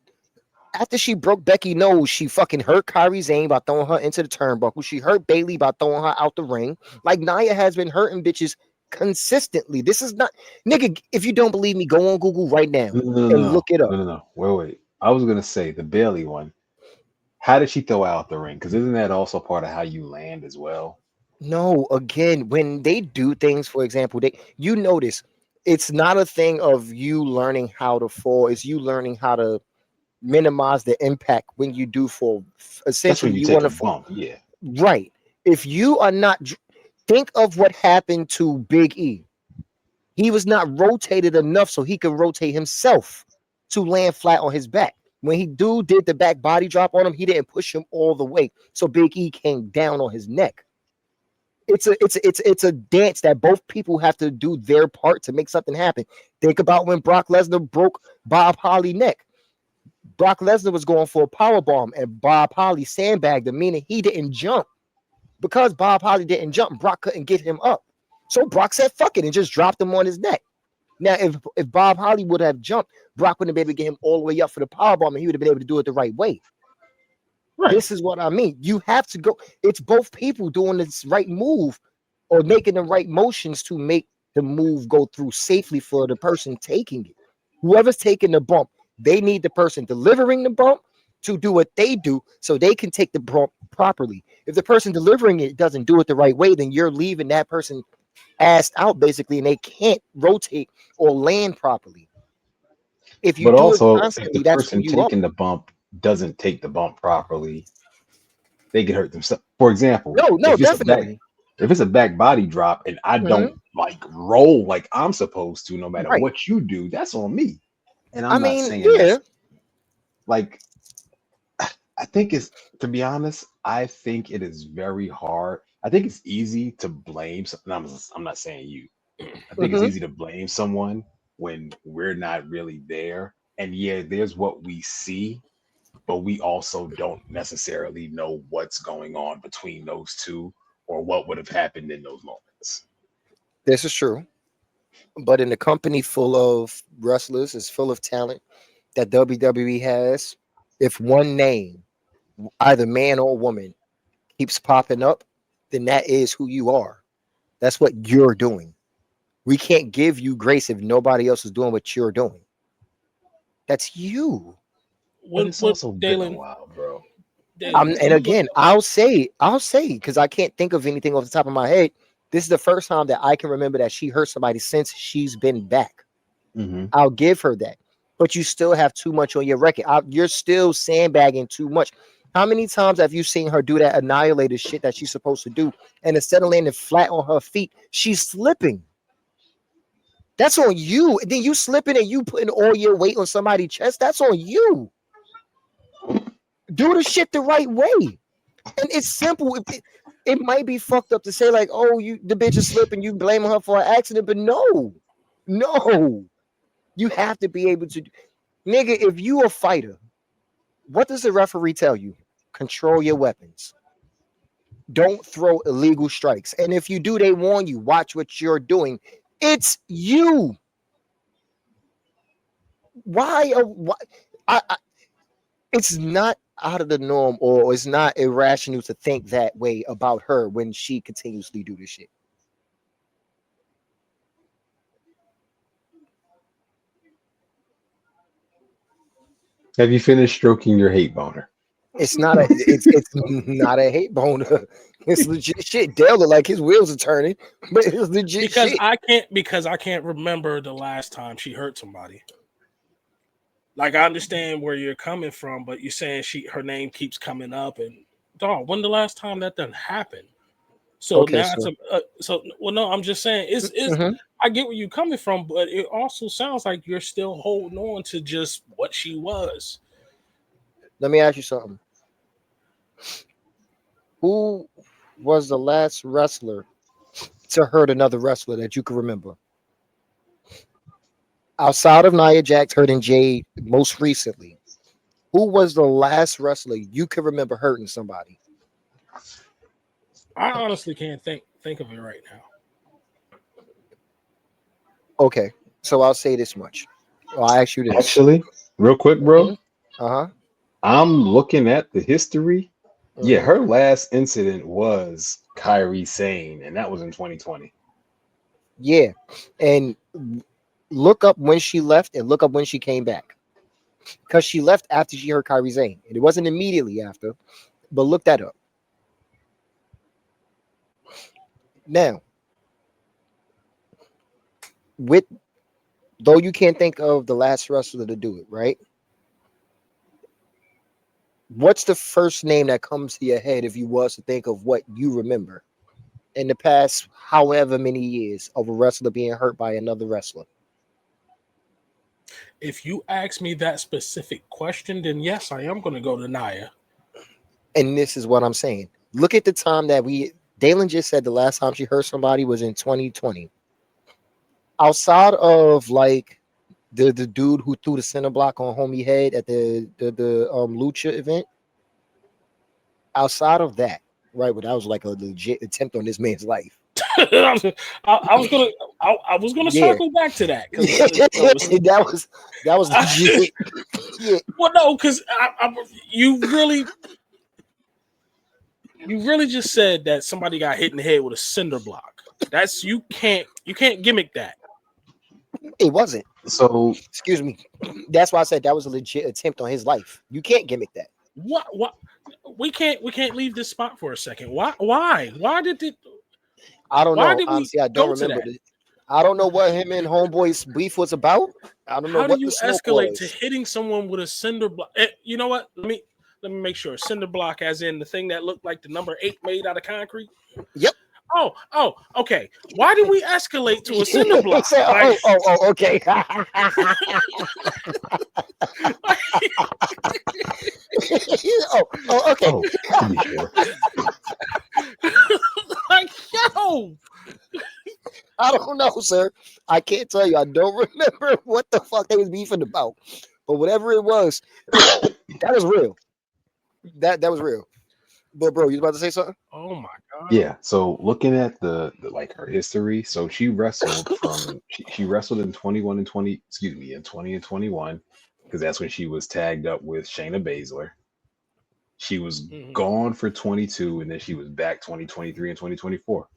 Speaker 1: After she broke Becky nose, she fucking hurt Kairi Sane by throwing her into the turnbuckle. She hurt Bayley by throwing her out the ring. Like Nia has been hurting bitches consistently. This is not, nigga. If you don't believe me, go on Google right now and look it up.
Speaker 3: No. Wait. I was gonna say the Bayley one. How did she throw out the ring? Because isn't that also part of how you land as well?
Speaker 1: No, again, when they do things, for example, you notice it's not a thing of you learning how to fall. It's you learning how to minimize the impact when you do fall. Essentially,
Speaker 3: That's when
Speaker 1: you
Speaker 3: take
Speaker 1: want
Speaker 3: a
Speaker 1: to
Speaker 3: bump. Yeah.
Speaker 1: right. If you are not, think of what happened to Big E. He was not rotated enough so he could rotate himself to land flat on his back. When he did the back body drop on him, he didn't push him all the way, so Big E came down on his neck. It's a dance that both people have to do their part to make something happen. Think about when Brock Lesnar broke Bob Holly's neck. Brock Lesnar was going for a power bomb, and Bob Holly sandbagged him, meaning he didn't jump. Because Bob Holly didn't jump, Brock couldn't get him up. So Brock said, fuck it, and just dropped him on his neck. Now, if Bob Holly would have jumped, Brock wouldn't have been able to get him all the way up for the powerbomb, and he would have been able to do it the right way. Right. This is what I mean. You have to go. It's both people doing this right move or making the right motions to make the move go through safely for the person taking it. Whoever's taking the bump, they need the person delivering the bump to do what they do so they can take the bump properly. If the person delivering it doesn't do it the right way, then you're leaving that person assed out basically, and they can't rotate or land properly. If you do it constantly,
Speaker 3: if the person taking the bump doesn't take the bump properly, they get hurt themselves. For example,
Speaker 1: no, definitely.
Speaker 3: If it's a back body drop and I don't like roll like I'm supposed to, no matter what you do, that's on me. And I'm not saying that. Like, I think it's, to be honest, I think it is very hard. I think it's easy to blame. I'm not saying you. I think it's easy to blame someone when we're not really there. And yeah, there's what we see, but we also don't necessarily know what's going on between those two or what would have happened in those moments.
Speaker 1: This is true. But in a company full of wrestlers, is full of talent that WWE has, if one name, either man or woman, keeps popping up, then that is who you are. That's what you're doing. We can't give you grace if nobody else is doing what you're doing. That's you.
Speaker 3: It's also been a while, bro.
Speaker 1: And again, I'll say, because I can't think of anything off the top of my head. This is the first time that I can remember that she hurt somebody since she's been back. I'll give her that. But you still have too much on your record. You're still sandbagging too much. How many times have you seen her do that annihilated shit that she's supposed to do? And instead of landing flat on her feet, she's slipping. That's on you. And then you slipping and you putting all your weight on somebody's chest. That's on you. Do the shit the right way. And it's simple. It might be fucked up to say, like, oh, the bitch is slipping, you blaming her for an accident, but no. You have to be able to, nigga, if you a fighter, what does the referee tell you? Control your weapons. Don't throw illegal strikes. And if you do, they warn you, watch what you're doing. It's you. Why? It's not out of the norm, or it's not irrational to think that way about her when she continuously do this shit.
Speaker 3: Have you finished stroking your hate boner?
Speaker 1: It's not not a hate boner. It's legit shit. Dale look like his wheels are turning, but it's legit shit.
Speaker 2: I can't remember the last time she hurt somebody. like I understand where you're coming from, but you're saying her name keeps coming up, and dog, when the last time that done happened? So
Speaker 1: Okay,
Speaker 2: now no, I'm just saying it's I get where you're coming from, but it also sounds like you're still holding on to just what she was.
Speaker 1: Let me ask you something. Who was the last wrestler to hurt another wrestler that you can remember? Outside of Nia Jax hurting Jade most recently, who was the last wrestler you can remember hurting somebody?
Speaker 2: I honestly can't think of it right now.
Speaker 1: Okay, so I'll say this much. Well, I ask you this.
Speaker 3: Actually, real quick, bro.
Speaker 1: Uh-huh.
Speaker 3: I'm looking at the history. Yeah, her last incident was Kairi Sane, and that was in 2020.
Speaker 1: Yeah, and look up when she left and look up when she came back, because she left after she heard Kairi Sane, and it wasn't immediately after. But look that up. Now, though you can't think of the last wrestler to do it, right? What's the first name that comes to your head if you was to think of what you remember in the past however many years of a wrestler being hurt by another wrestler?
Speaker 2: If you ask me that specific question, then yes, I am going to go to Nia.
Speaker 1: And this is what I'm saying. Look at the time that Dalen just said the last time she hurt somebody was in 2020. Outside of like the dude who threw the center block on homie head at the Lucha event, outside of that, right? But that was like a legit attempt on this man's life.
Speaker 2: I was gonna circle back to that because
Speaker 1: that was legit.
Speaker 2: Yeah. Well, no, because you really just said that somebody got hit in the head with a cinder block. That's you can't gimmick that.
Speaker 1: It wasn't.
Speaker 3: So
Speaker 1: excuse me. That's why I said that was a legit attempt on his life. You can't gimmick that.
Speaker 2: What? We can't leave this spot for a second. Why did it?
Speaker 1: I don't know. Honestly, I don't remember. I don't know what him and Homeboy's beef was about. I don't know.
Speaker 2: How do you escalate to hitting someone with a cinder block? You know what? Let me make sure. Cinder block, as in the thing that looked like the number 8 made out of concrete.
Speaker 1: Yep.
Speaker 2: Oh, okay. Why did we escalate to a cinder block?
Speaker 1: Okay. Okay.
Speaker 2: Like, yo.
Speaker 1: I don't know, sir. I can't tell you. I don't remember what the fuck they was beefing about. But whatever it was, that was real. That was real. But bro, you about to say something?
Speaker 2: Oh my god.
Speaker 3: Yeah. So looking at the like her history, so she wrestled she wrestled in 21 and 20, in 20 and 21, because that's when she was tagged up with Shayna Baszler. She was gone for 22, and then she was back 2023 and 2024.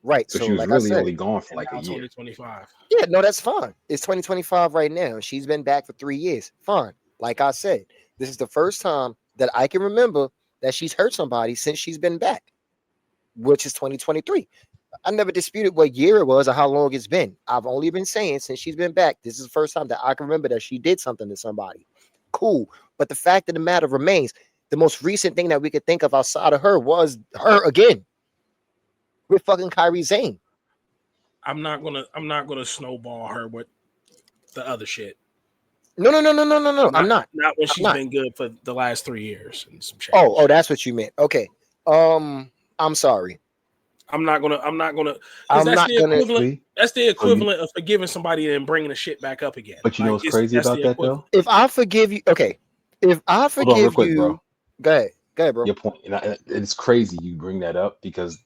Speaker 1: Right.
Speaker 3: So she was really only gone for like a year.
Speaker 2: 2025.
Speaker 1: Yeah, no, that's fine. It's 2025 right now. She's been back for 3 years. Fine. Like I said, this is the first time that I can remember that she's hurt somebody since she's been back, which is 2023. I never disputed what year it was or how long it's been. I've only been saying since she's been back, this is the first time that I can remember that she did something to somebody. Cool. But the fact of the matter remains, the most recent thing that we could think of outside of her was her again with fucking Kairi Sane.
Speaker 2: I'm not gonna snowball her with the other shit.
Speaker 1: No. I'm not.
Speaker 2: Not when she's been good for the last 3 years and some change.
Speaker 1: Oh, that's what you meant. Okay. I'm sorry.
Speaker 2: I'm not gonna. That's the equivalent of forgiving somebody and bringing the shit back up again.
Speaker 3: But you know what's crazy about that though?
Speaker 1: If I forgive you, okay. If I forgive you,
Speaker 3: bro.
Speaker 1: Go ahead, bro.
Speaker 3: Your point, and it's crazy you bring that up because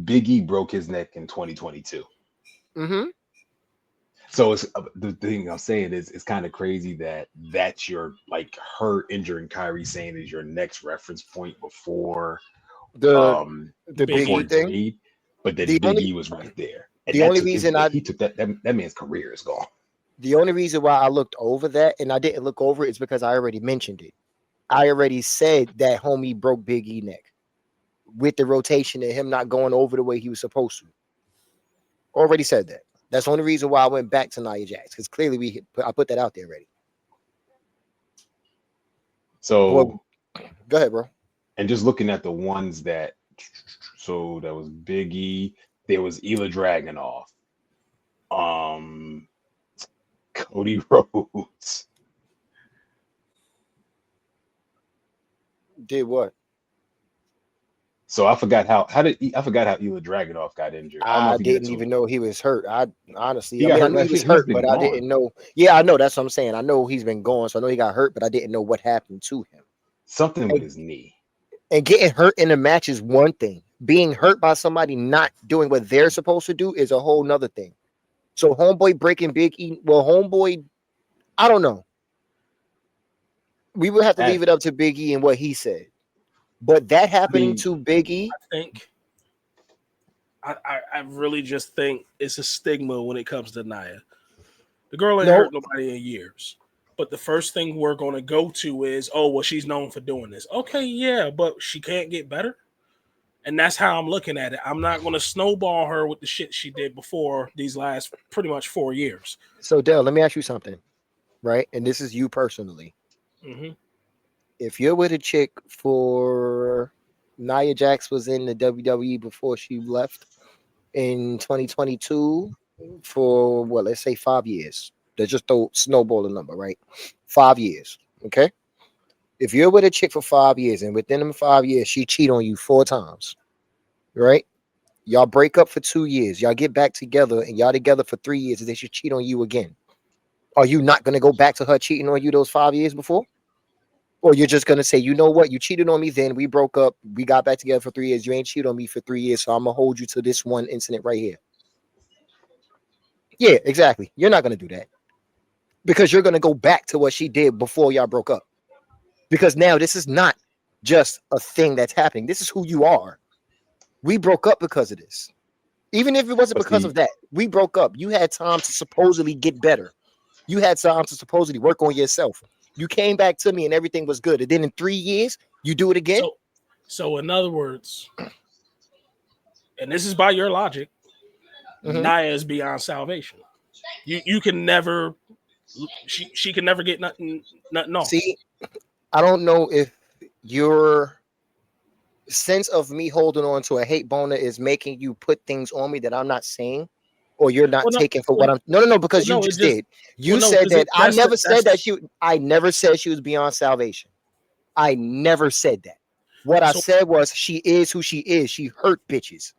Speaker 3: Big E broke his neck in 2022.
Speaker 1: Mm-hmm.
Speaker 3: So it's the thing I'm saying is it's kind of crazy that that's your like her injuring Kairi Sane is your next reference point before
Speaker 1: the Big E thing.
Speaker 3: But then Big E was right there. And
Speaker 1: the only reason
Speaker 3: he took that man's career is gone.
Speaker 1: The only reason why I looked over that and I didn't look over it is because I already mentioned it. I already said that homie broke Big E neck with the rotation and him not going over the way he was supposed to. Already said that. That's the only reason why I went back to Nia Jax, because clearly I put that out there already.
Speaker 3: So
Speaker 1: go ahead, bro.
Speaker 3: And just looking at the ones that, so that was Big E, there was Ilya Dragunov, Cody Rhodes.
Speaker 1: Did what?
Speaker 3: So I forgot how Ilya Dragunov got injured.
Speaker 1: I didn't even know he was hurt. I honestly,
Speaker 3: I
Speaker 1: knew he was hurt, but I didn't know. Yeah, I know. That's what I'm saying. I know he's been gone, so I know he got hurt, but I didn't know what happened to him.
Speaker 3: Something with his knee.
Speaker 1: And getting hurt in a match is one thing. Being hurt by somebody not doing what they're supposed to do is a whole nother thing. So homeboy breaking Big E, well, homeboy, I don't know. We would have to leave it up to Big E and what he said. But that happening to Big E,
Speaker 2: I really just think it's a stigma when it comes to Nia. The girl ain't hurt nobody in years. But the first thing we're going to go to is, oh, well, she's known for doing this. Okay, yeah, but she can't get better. And that's how I'm looking at it. I'm not going to snowball her with the shit she did before these last pretty much 4 years.
Speaker 1: So, Dale, let me ask you something, right? And this is you personally.
Speaker 2: Mm-hmm.
Speaker 1: If you're with a chick for Nia Jax was in the WWE before she left in 2022 for, well, let's say 5 years. They just throw snowball a number, right? 5 years, okay? If you're with a chick for 5 years and within them 5 years, she cheat on you 4 times, right? Y'all break up for 2 years. Y'all get back together and y'all together for 3 years and then she cheat on you again. Are you not going to go back to her cheating on you those 5 years before? Or you're just going to say, you know what? You cheated on me then. We broke up. We got back together for 3 years. You ain't cheated on me for 3 years. So I'm going to hold you to this one incident right here. Yeah, exactly. You're not going to do that. Because you're going to go back to what she did before y'all broke up. Because now this is not just a thing that's happening. This is who you are. We broke up because of this. Even if it wasn't because of that, we broke up. You had time to supposedly get better. You had time to supposedly work on yourself. You came back to me and everything was good. And then in 3 years, you do it again?
Speaker 2: So in other words, and this is by your logic, Nia is beyond salvation. You can never... She can never get nothing off.
Speaker 1: See, I don't know if your sense of me holding on to a hate boner is making you put things on me that I'm not saying, or you're not taking for what I'm. No, because you just did. You said that I never said that she. I never said she was beyond salvation. I never said that. What I said was she is who she is. She hurt bitches.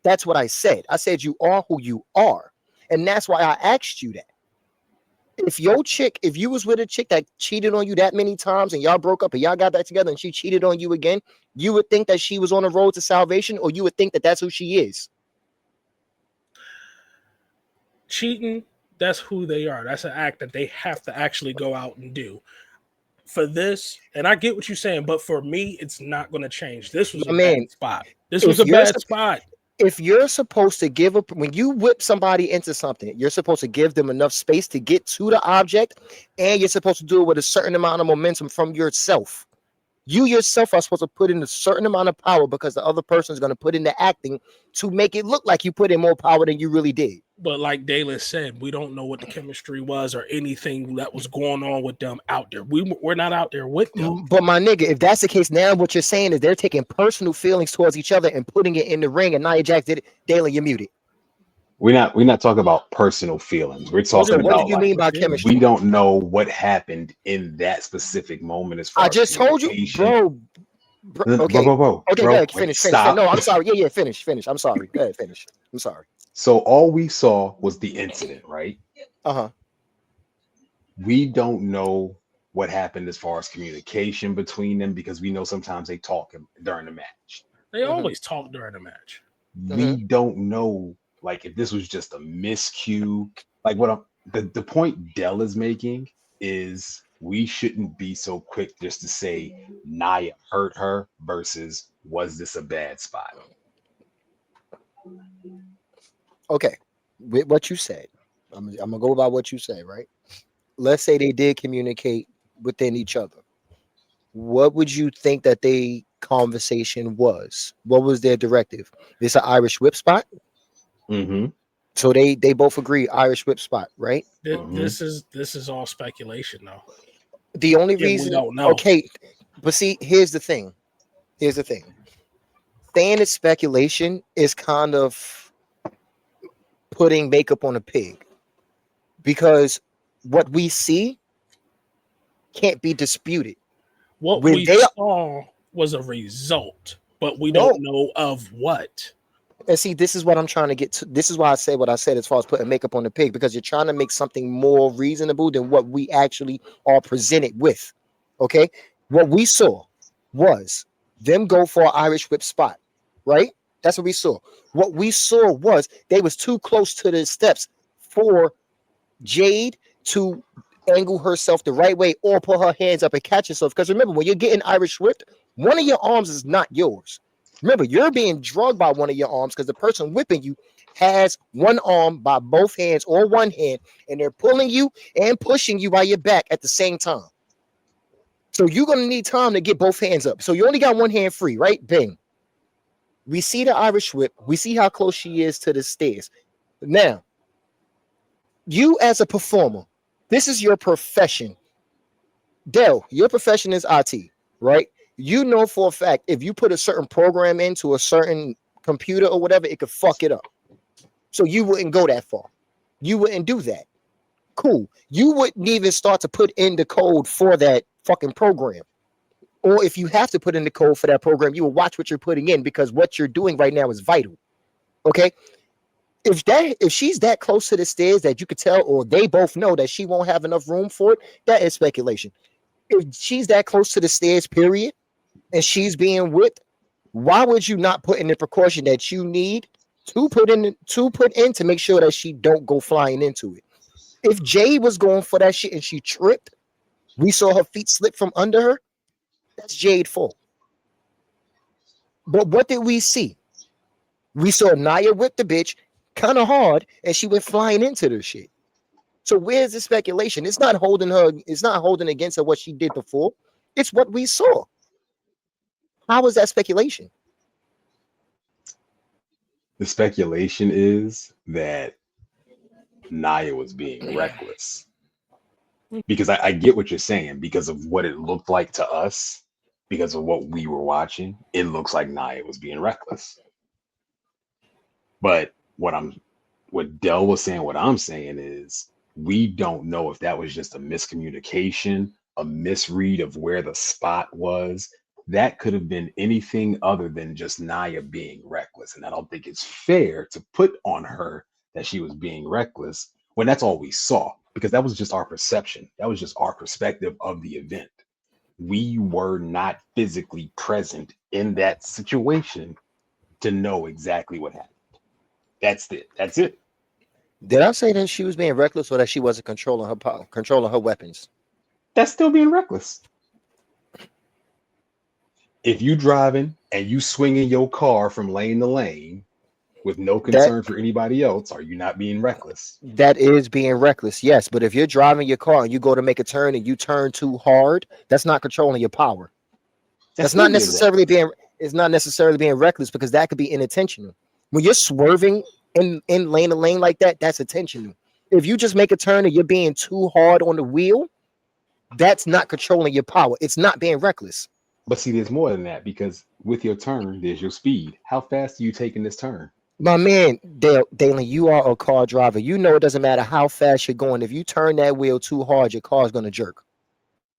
Speaker 1: That's what I said. I said you are who you are, and that's why I asked you that. If you was with a chick that cheated on you that many times and y'all broke up and y'all got back together and she cheated on you again, you would think that she was on the road to salvation, or you would think that that's who she is.
Speaker 2: Cheating, that's who they are. That's an act that they have to actually go out and do. For this, and I get what you're saying, but for me, it's not going to change. This was a bad spot. This was a bad spot.
Speaker 1: If you're supposed to give up, when you whip somebody into something, you're supposed to give them enough space to get to the object, and you're supposed to do it with a certain amount of momentum from yourself. You yourself are supposed to put in a certain amount of power because the other person is going to put in the acting to make it look like you put in more power than you really did.
Speaker 2: But like Dalen said, we don't know what the chemistry was or anything that was going on with them out there. We're not out there with them.
Speaker 1: But my nigga, if that's the case, now what you're saying is they're taking personal feelings towards each other and putting it in the ring, and Nia Jax did it. Dalen, you're muted.
Speaker 3: We're not talking about personal feelings. We're talking about
Speaker 1: what do you mean by chemistry?
Speaker 3: We don't know what happened in that specific moment. As far
Speaker 1: I just told you, bro. Okay,
Speaker 3: bro,
Speaker 1: go ahead, finish. Stop. No, I'm sorry. Yeah, finish. I'm sorry. Go ahead, finish. I'm sorry.
Speaker 3: So all we saw was the incident, right?
Speaker 1: Uh-huh.
Speaker 3: We don't know what happened as far as communication between them, because we know sometimes they talk during the match.
Speaker 2: They always talk during the match.
Speaker 3: We don't know, like, if this was just a miscue. Like, the point Dell is making is we shouldn't be so quick just to say Nia hurt her versus was this a bad spot?
Speaker 1: Okay, with what you said, I'm gonna go by what you say, right? Let's say they did communicate within each other. What would you think that their conversation was? What was their directive? This an Irish whip spot?
Speaker 3: Mm-hmm.
Speaker 1: So they both agree Irish whip spot, right?
Speaker 2: This is all speculation, though.
Speaker 1: The only
Speaker 2: If we
Speaker 1: reason,
Speaker 2: don't know.
Speaker 1: okay, but see, here's the thing. Saying it's speculation is kind of putting makeup on a pig, because what we see can't be disputed.
Speaker 2: What
Speaker 1: When
Speaker 2: we
Speaker 1: they
Speaker 2: saw was a result, but we don't know of what.
Speaker 1: And see, this is what I'm trying to get to. This is why I say what I said as far as putting makeup on the pig, because you're trying to make something more reasonable than what we actually are presented with. Okay, what we saw was them go for an Irish whip spot, right? That's what we saw. What we saw was they was too close to the steps for Jade to angle herself the right way or put her hands up and catch herself. Because remember, when you're getting Irish whipped, one of your arms is not yours. Remember, you're being drugged by one of your arms because the person whipping you has one arm by both hands or one hand, and they're pulling you and pushing you by your back at the same time. So you're going to need time to get both hands up. So you only got one hand free, right? Bang. We see the Irish whip. We see how close she is to the stairs. Now, you as a performer, this is your profession. Dell, your profession is IT, right? You know for a fact if you put a certain program into a certain computer or whatever, it could fuck it up. So you wouldn't go that far. You wouldn't do that. Cool. You wouldn't even start to put in the code for that fucking program. Or if you have to put in the code for that program, you will watch what you're putting in, because what you're doing right now is vital. Okay? If she's that close to the stairs that you could tell, or they both know that she won't have enough room for it, that is speculation. If she's that close to the stairs, period, and she's being whipped, why would you not put in the precaution that you need to put in to make sure that she don't go flying into it? If Jade was going for that shit and she tripped, we saw her feet slip from under her, that's Jade's fault. But what did we see? We saw Nia whip the bitch kind of hard, and she went flying into the shit. So where's the speculation? It's not holding her. It's not holding against her what she did before. It's what we saw. How is that speculation?
Speaker 3: The speculation is that Nia was being reckless. Because I get what you're saying, because of what it looked like to us, because of what we were watching, it looks like Nia was being reckless. But what Dell was saying, what I'm saying is, we don't know if that was just a miscommunication, a misread of where the spot was. That could have been anything other than just Nia being reckless. And I don't think it's fair to put on her that she was being reckless when that's all we saw, because that was just our perception. That was just our perspective of the event. We were not physically present in that situation to know exactly what happened. That's it. That's it.
Speaker 1: Did I say that she was being reckless, or that she wasn't controlling her power, controlling her weapons?
Speaker 3: That's still being reckless. If you driving and you swinging your car from lane to lane with no concern for anybody else, are you not being reckless?
Speaker 1: That is being reckless, yes. But if you're driving your car and you go to make a turn and you turn too hard, that's not controlling your power. That's not necessarily being. It's not necessarily being reckless, because that could be unintentional. When you're swerving in lane to lane like that, that's intentional. If you just make a turn and you're being too hard on the wheel, that's not controlling your power. It's not being reckless.
Speaker 3: But see, there's more than that, because with your turn, there's your speed. How fast are you taking this turn?
Speaker 1: My man, Dalen, you are a car driver. You know it doesn't matter how fast you're going. If you turn that wheel too hard, your car's going to jerk.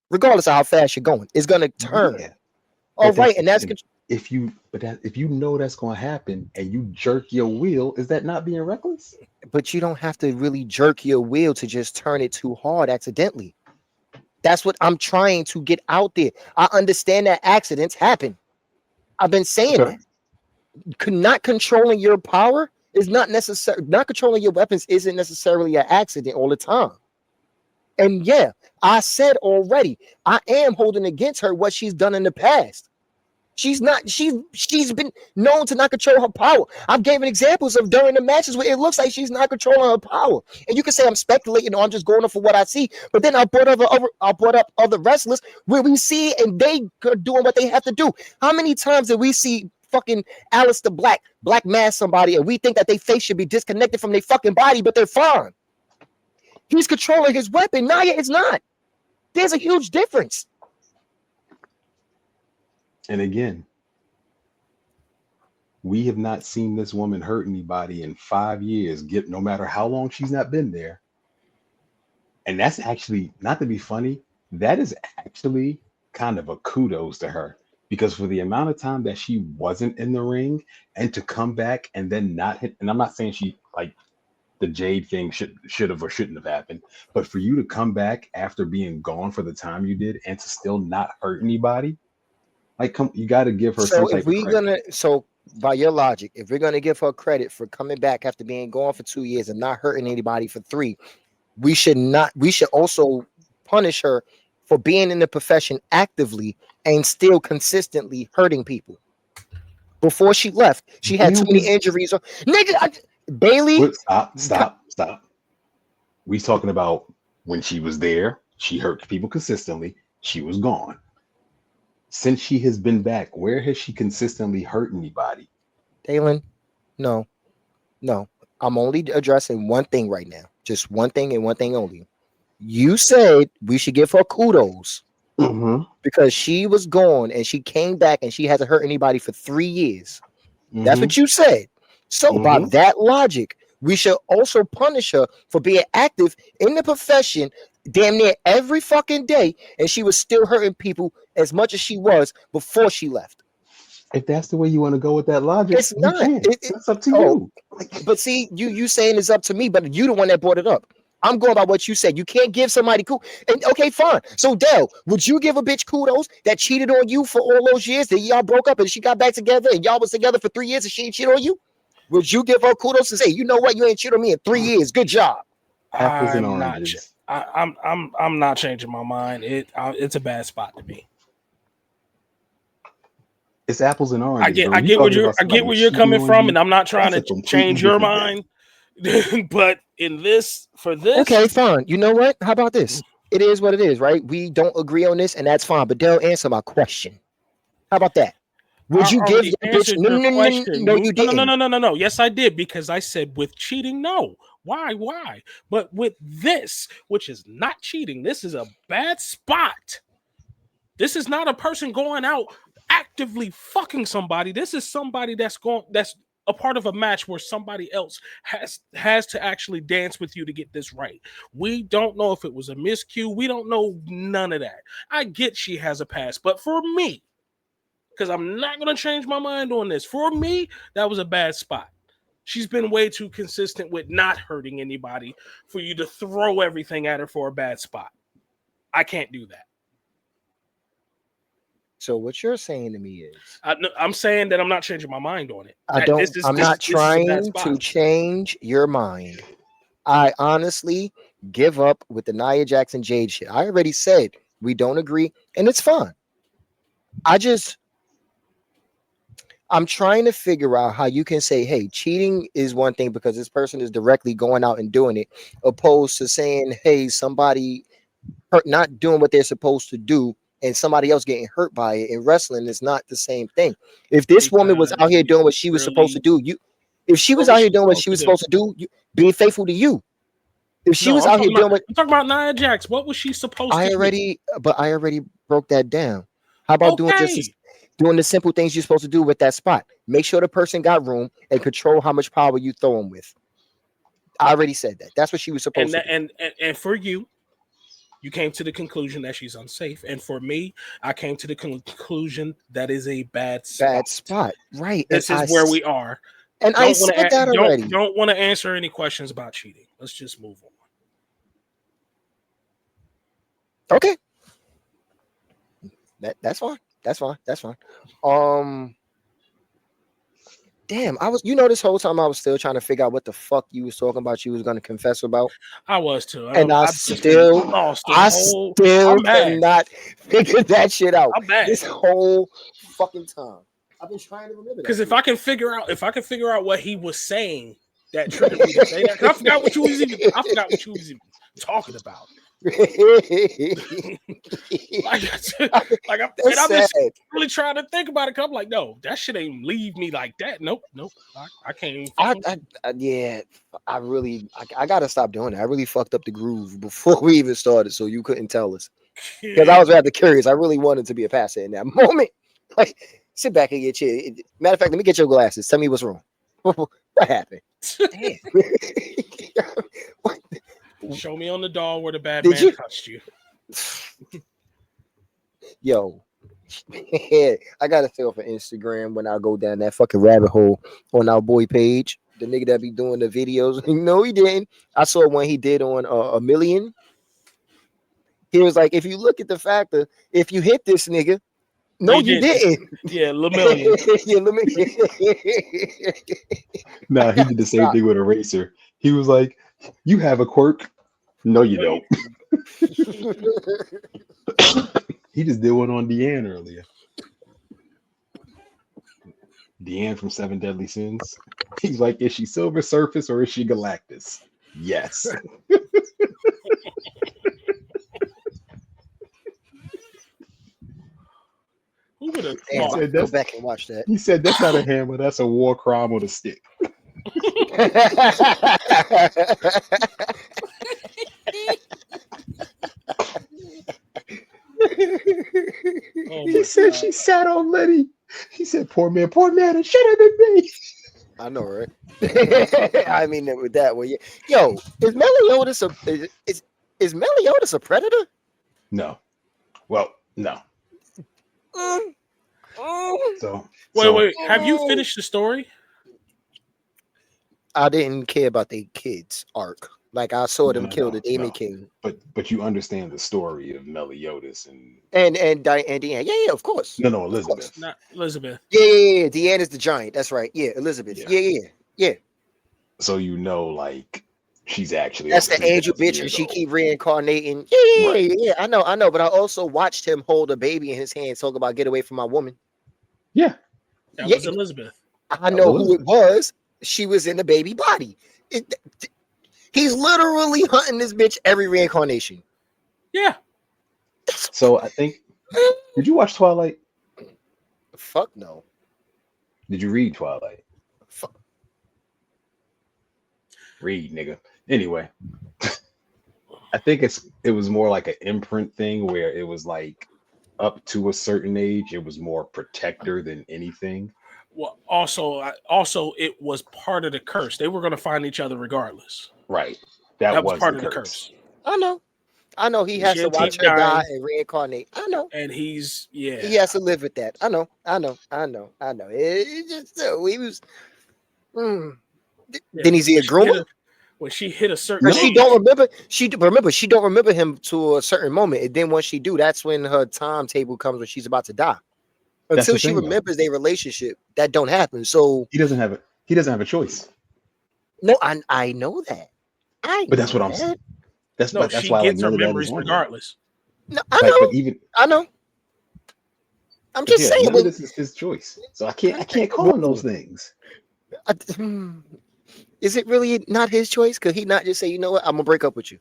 Speaker 1: Regardless of how fast you're going, it's going to turn. Yeah. All right, and that's
Speaker 3: if you know that's going to happen and you jerk your wheel, is that not being reckless?
Speaker 1: But you don't have to really jerk your wheel to just turn it too hard accidentally. That's what I'm trying to get out there. I understand that accidents happen. I've been saying that. Not controlling your power is not necessary. Not controlling your weapons isn't necessarily an accident all the time. And yeah, I said already, I am holding against her what she's done in the past. She's been known to not control her power. I've given examples of during the matches where it looks like she's not controlling her power. And you can say I'm speculating or I'm just going off for what I see. But then I brought up other wrestlers where we see and they are doing what they have to do. How many times did we see fucking Aleister Black mask somebody, and we think that their face should be disconnected from their fucking body, but they're fine? He's controlling his weapon. Nia is not. There's a huge difference.
Speaker 3: And again, we have not seen this woman hurt anybody in 5 years, no matter how long she's not been there. And that's actually, not to be funny, that is actually kind of a kudos to her, because for the amount of time that she wasn't in the ring and to come back and then not hit, and I'm not saying she, like, the Jade thing should have or shouldn't have happened, but for you to come back after being gone for the time you did and to still not hurt anybody, like, you got to give her some type of credit.
Speaker 1: So by your logic, if we're gonna give her credit for coming back after being gone for 2 years and not hurting anybody for 3, we should also punish her for being in the profession actively and still consistently hurting people. Before she left, she had too many injuries. Nigga, Bayley.
Speaker 3: Stop. We talking about when she was there, she hurt people consistently. She was gone. Since she has been back, where has she consistently hurt anybody?
Speaker 1: Dalen, no. I'm only addressing one thing right now. Just one thing and one thing only. You said we should give her kudos because she was gone and she came back and she hasn't hurt anybody for 3 years. That's what you said. So by that logic, we should also punish her for being active in the profession damn near every fucking day, and she was still hurting people as much as she was before she left.
Speaker 3: If that's the way you want to go with that logic,
Speaker 1: it's not.
Speaker 3: It's up to you.
Speaker 1: But see, you saying it's up to me, but you the one that brought it up. I'm going by what you said. You can't give somebody and okay, fine. So Del, would you give a bitch kudos that cheated on you for all those years that y'all broke up and she got back together and y'all was together for 3 years and she ain't cheat on you? Would you give her kudos and say, you know what, you ain't cheat on me in 3 years? Good job.
Speaker 3: Apples and oranges.
Speaker 2: I'm not changing my mind. It's a bad spot to me.
Speaker 3: It's apples and oranges.
Speaker 2: I get where you're coming from, and I'm not trying to change your mind. But okay,
Speaker 1: fine. You know what? How about this? It is what it is, right? We don't agree on this, and that's fine. But they'll answer my question. How about that? Would you give the bitch? No, you didn't.
Speaker 2: No. Yes, I did, because I said with cheating, no. Why? But with this, which is not cheating, this is a bad spot. This is not a person going out actively fucking somebody. This is somebody that's a part of a match where somebody else has to actually dance with you to get this right. We don't know if it was a miscue. We don't know none of that. I get she has a past, but for me, because I'm not going to change my mind on this, for me, that was a bad spot. She's been way too consistent with not hurting anybody for you to throw everything at her for a bad spot. I can't do that.
Speaker 1: So what you're saying to me is,
Speaker 2: I'm saying that I'm not changing my mind on it.
Speaker 1: I'm not trying to change your mind. I honestly give up with the Nia Jackson Jade shit. I already said we don't agree, and it's fine. I'm trying to figure out how you can say, hey, cheating is one thing because this person is directly going out and doing it, opposed to saying, hey, somebody not doing what they're supposed to do and somebody else getting hurt by it. In wrestling, is not the same thing. If this woman was out here doing what she was supposed to do, if she was out here doing what she was supposed to do, being faithful to you. If she was out here doing what
Speaker 2: I'm talking about, Nia Jax, what was she supposed to do?
Speaker 1: But I already broke that down. How about doing the simple things you're supposed to do with that spot? Make sure the person got room and control how much power you throw them with. I already said that. That's what she was supposed to do.
Speaker 2: And for you came to the conclusion that she's unsafe. And for me, I came to the conclusion that is a bad spot.
Speaker 1: Bad spot. Right.
Speaker 2: This is where we are.
Speaker 1: And I said that already.
Speaker 2: Don't want to answer any questions about cheating. Let's just move
Speaker 1: on. Okay. That's fine. That's fine. Damn, this whole time I was still trying to figure out what the fuck you was talking about. You was going to confess about.
Speaker 2: I was too,
Speaker 1: and I still cannot figure that shit out.
Speaker 2: I'm mad.
Speaker 1: This whole fucking time. I've been trying to remember that.
Speaker 2: Because if I can figure out what he was saying that triggered me to say that, because I forgot what you was even talking about. I'm just really trying to think about it. I'm like, no, that shit ain't leave me like that. Nope. I can't even.
Speaker 1: I gotta stop doing that. I really fucked up the groove before we even started, so you couldn't tell us. Because I was rather curious. I really wanted to be a pastor in that moment. Like, sit back and get your. Matter of fact, let me get your glasses. Tell me what's wrong. What happened? Damn. What?
Speaker 2: Show me on the doll where the bad
Speaker 1: Did
Speaker 2: man
Speaker 1: you-
Speaker 2: touched you.
Speaker 1: Yo, I gotta stay off of Instagram when I go down that fucking rabbit hole on our boy page. The nigga that be doing the videos. No, he didn't. I saw one he did on a million. He was like, if you look at the factor, if you hit this nigga, no, you didn't.
Speaker 2: Yeah, Lamillion.
Speaker 1: Yeah, let me.
Speaker 3: Nah, he did the same thing with Eraser. He was like, "You have a quirk." No, you don't. He just did one on Deanne earlier. Deanne from Seven Deadly Sins. He's like, is she Silver Surface or is she Galactus? Yes.
Speaker 2: Who would have
Speaker 1: Damn,
Speaker 2: thought?
Speaker 1: I'll go back and watch that.
Speaker 3: He said that's not a hammer, that's a war crime on a stick.
Speaker 2: Oh
Speaker 3: He
Speaker 2: my
Speaker 3: said
Speaker 2: God.
Speaker 3: she sat on Letty. He said, poor man, it should have been me.
Speaker 1: I know, right? I mean, with that one, yeah. Yo, is Meliodas is Meliodas a predator?
Speaker 3: No. Well, no. So
Speaker 2: Wait. Have you finished the story?
Speaker 1: I didn't care about the kids' arc. Like I saw them kill the Demon King.
Speaker 3: But you understand the story of Meliodas and
Speaker 1: Deanne. Yeah, of course.
Speaker 3: no, Elizabeth.
Speaker 2: Not Elizabeth.
Speaker 1: Yeah. Deanne is the giant. That's right. Yeah, Elizabeth. Yeah.
Speaker 3: So you know, like she's actually
Speaker 1: That's
Speaker 3: over
Speaker 1: the angel
Speaker 3: 3,000
Speaker 1: bitch, and
Speaker 3: years
Speaker 1: she
Speaker 3: old.
Speaker 1: keep reincarnating. Yeah. I know. But I also watched him hold a baby in his hand, talk about get away from my woman.
Speaker 3: Yeah.
Speaker 2: That was Elizabeth.
Speaker 1: I know who it was. She was in the baby body. He's literally hunting this bitch every reincarnation.
Speaker 2: Yeah.
Speaker 3: So I think. Did you watch Twilight?
Speaker 1: Fuck no.
Speaker 3: Did you read Twilight?
Speaker 1: Fuck.
Speaker 3: Read, nigga. Anyway, I think it was more like an imprint thing where it was like up to a certain age, it was more protector than anything.
Speaker 2: Well, also, it was part of the curse. They were going to find each other regardless.
Speaker 3: Right.
Speaker 2: That was part of the curse.
Speaker 1: I know. He has to watch her die and reincarnate. I know.
Speaker 2: And he
Speaker 1: has to live with that. I know. It just he was. Then he's a groomer.
Speaker 2: When she hit a certain,
Speaker 1: she don't remember. She don't remember him to a certain moment. And then once she do, that's when her timetable comes when she's about to die. Until she remembers their relationship, that don't happen. So
Speaker 3: he doesn't have a choice.
Speaker 1: No, I know that.
Speaker 3: But that's what I'm saying. That's
Speaker 2: she
Speaker 3: why
Speaker 2: gets her memories regardless.
Speaker 1: No, I know.
Speaker 3: But
Speaker 1: I know. I'm just saying.
Speaker 3: This is his choice, so I can't call him those things.
Speaker 1: Is it really not his choice? Could he not just say, you know what, I'm gonna break up with you?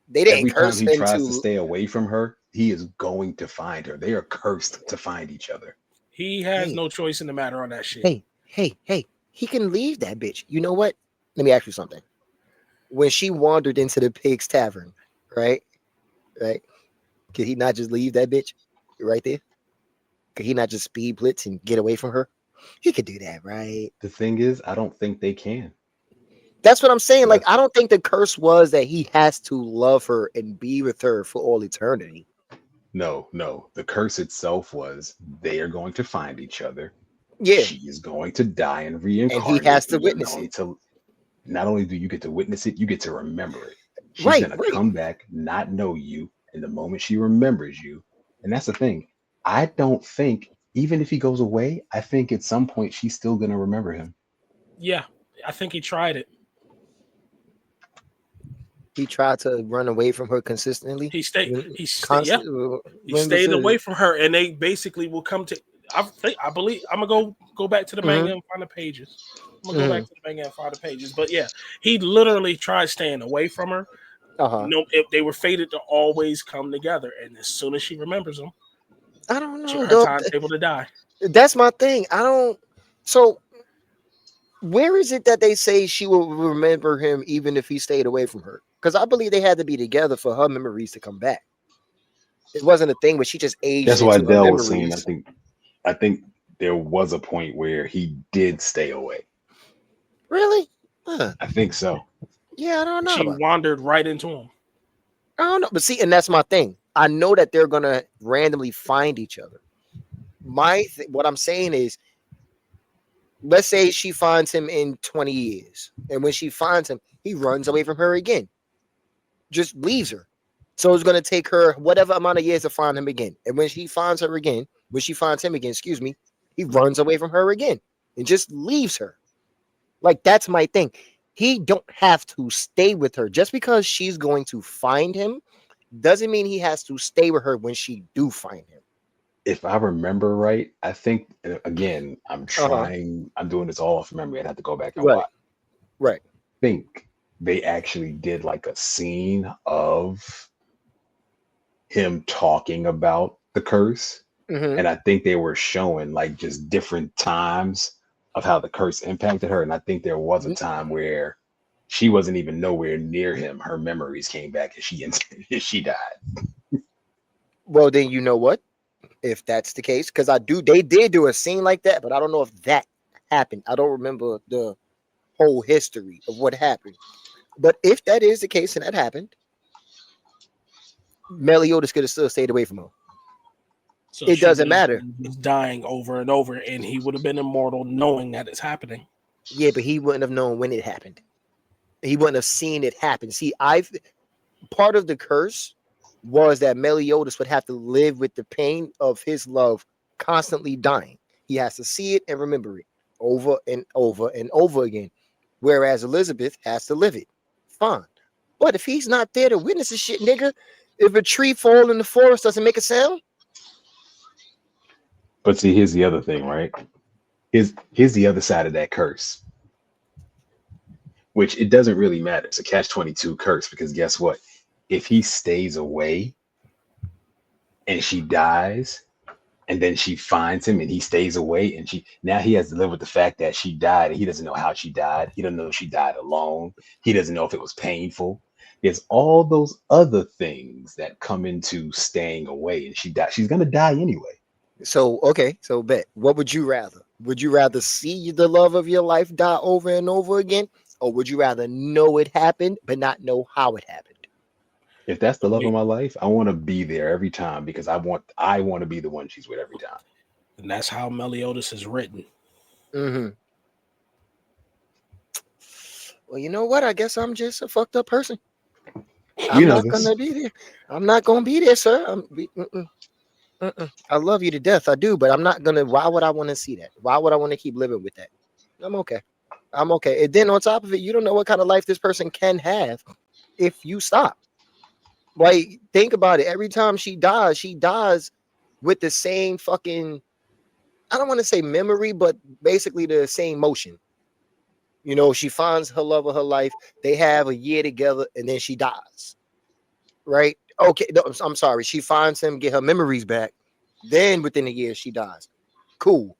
Speaker 1: They didn't curse him. Every time he tries
Speaker 3: to stay away from her, he is going to find her. They are cursed to find each other.
Speaker 2: He has no choice in the matter on that shit.
Speaker 1: Hey, he can leave that bitch. You know what? Let me ask you something. When she wandered into the Pig's Tavern, right? Could he not just leave that bitch right there? Could he not just speed blitz and get away from her? He could do that, right?
Speaker 3: The thing is, I don't think they can.
Speaker 1: That's what I'm saying. Like, I don't think the curse was that he has to love her and be with her for all eternity.
Speaker 3: No. The curse itself was they are going to find each other.
Speaker 1: Yeah.
Speaker 3: She is going to die and reincarnate.
Speaker 1: And he has to witness it.
Speaker 3: Not only do you get to witness it, you get to remember it. She's going to come back, not know you. And the moment she remembers you, and that's the thing. I don't think, even if he goes away, I think at some point she's still going to remember him.
Speaker 2: Yeah, I think he tried it.
Speaker 1: He tried to run away from her consistently.
Speaker 2: He stayed away from her, and they basically will come to. I believe I'm gonna go back to the manga and find the pages. But yeah, he literally tried staying away from her. If they were fated to always come together, and as soon as she remembers him,
Speaker 1: I don't know.
Speaker 2: Her timetable to die.
Speaker 1: That's my thing. I don't. So, where is it that they say she will remember him even if he stayed away from her? Because I believe they had to be together for her memories to come back. It wasn't a thing, but she just aged
Speaker 3: That's why
Speaker 1: into her
Speaker 3: Dell was saying.
Speaker 1: memories.
Speaker 3: I think there was a point where he did stay away.
Speaker 1: Really? Huh.
Speaker 3: I think so.
Speaker 1: Yeah, I don't know.
Speaker 2: She wandered right into him.
Speaker 1: I don't know, but see, and that's my thing. I know that they're gonna randomly find each other. What I'm saying is, let's say she finds him in 20 years, and when she finds him, he runs away from her again, just leaves her. So it's gonna take her whatever amount of years to find him again. And when she finds him again, excuse me, he runs away from her again and just leaves her. Like, that's my thing. He don't have to stay with her just because she's going to find him. Doesn't mean he has to stay with her when she do find him.
Speaker 3: If I remember right, I think again, I'm doing this all off memory. I'd have to go back and watch.
Speaker 1: Right.
Speaker 3: I think they actually did like a scene of him talking about the curse.
Speaker 1: Mm-hmm.
Speaker 3: And I think they were showing like just different times of how the curse impacted her. And I think there was a time where she wasn't even nowhere near him. Her memories came back and she died.
Speaker 1: Well, then you know what? If that's the case, because they did do a scene like that, but I don't know if that happened. I don't remember the whole history of what happened. But if that is the case and that happened, Meliodas could have still stayed away from her. So it doesn't matter.
Speaker 2: He's dying over and over, and he would have been immortal knowing that it's happening.
Speaker 1: Yeah, but he wouldn't have known when it happened. He wouldn't have seen it happen. See, part of the curse was that Meliodas would have to live with the pain of his love constantly dying. He has to see it and remember it over and over and over again. Whereas Elizabeth has to live it. Fine. But if he's not there to witness this shit, nigga, if a tree fall in the forest, doesn't make a sound.
Speaker 3: But see, here's the other thing, right? Here's the other side of that curse. Which it doesn't really matter. It's a catch-22 curse because guess what? If he stays away and she dies and then she finds him and he stays away and now he has to live with the fact that she died and he doesn't know how she died. He doesn't know if she died alone. He doesn't know if it was painful. There's all those other things that come into staying away and she died. She's going to die anyway.
Speaker 1: So, okay. So bet, what would you rather? Would you rather see the love of your life die over and over again? Or would you rather know it happened, but not know how it happened?
Speaker 3: If that's the love of my life, I want to be there every time because I want to be the one she's with every time.
Speaker 2: And that's how Meliodas is written.
Speaker 1: Mm-hmm. Well, you know what? I guess I'm just a fucked up person. I'm not gonna be there. I'm not gonna be there, sir. I love you to death. I do, but I'm not gonna. Why would I want to see that? Why would I want to keep living with that? I'm okay. And then on top of it, you don't know what kind of life this person can have if you stop. Like, think about it. Every time she dies with the same fucking, I don't want to say memory, but basically the same motion. You know, she finds her love of her life. They have a year together and then she dies. Right? Okay. No, I'm sorry. She finds him, get her memories back. Then within a year, she dies. Cool.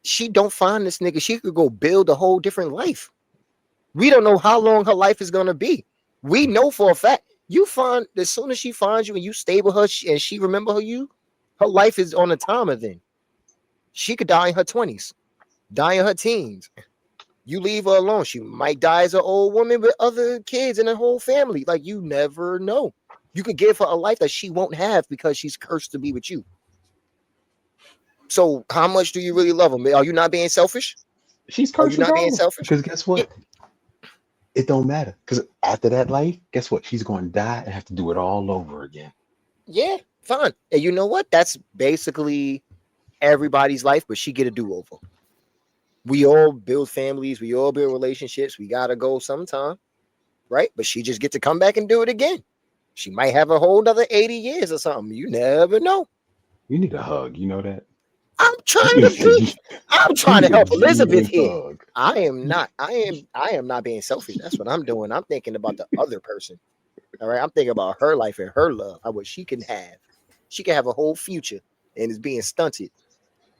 Speaker 1: She don't find this nigga. She could go build a whole different life. We don't know how long her life is going to be. We know for a fact. You find as soon as she finds you and you stay with her and she remember her life is on a timer then. She could die in her 20s, die in her teens. You leave her alone. She might die as an old woman with other kids and a whole family. Like, you never know. You could give her a life that she won't have because she's cursed to be with you. So how much do you really love him? Are you not being selfish?
Speaker 3: She's cursed.
Speaker 1: Are you not being selfish?
Speaker 3: Because guess what? It don't matter. Because after that life, guess what? She's going to die and have to do it all over again.
Speaker 1: Yeah, fine. And you know what? That's basically everybody's life, but she get a do-over. We all build families. We all build relationships. We got to go sometime, right? But she just get to come back and do it again. She might have a whole other 80 years or something. You never know.
Speaker 3: You need a hug. You know that?
Speaker 1: I'm trying to help Elizabeth here. I am not being selfish. That's what I'm doing. I'm thinking about the other person. All right. I'm thinking about her life and her love, what she can have. She can have a whole future and is being stunted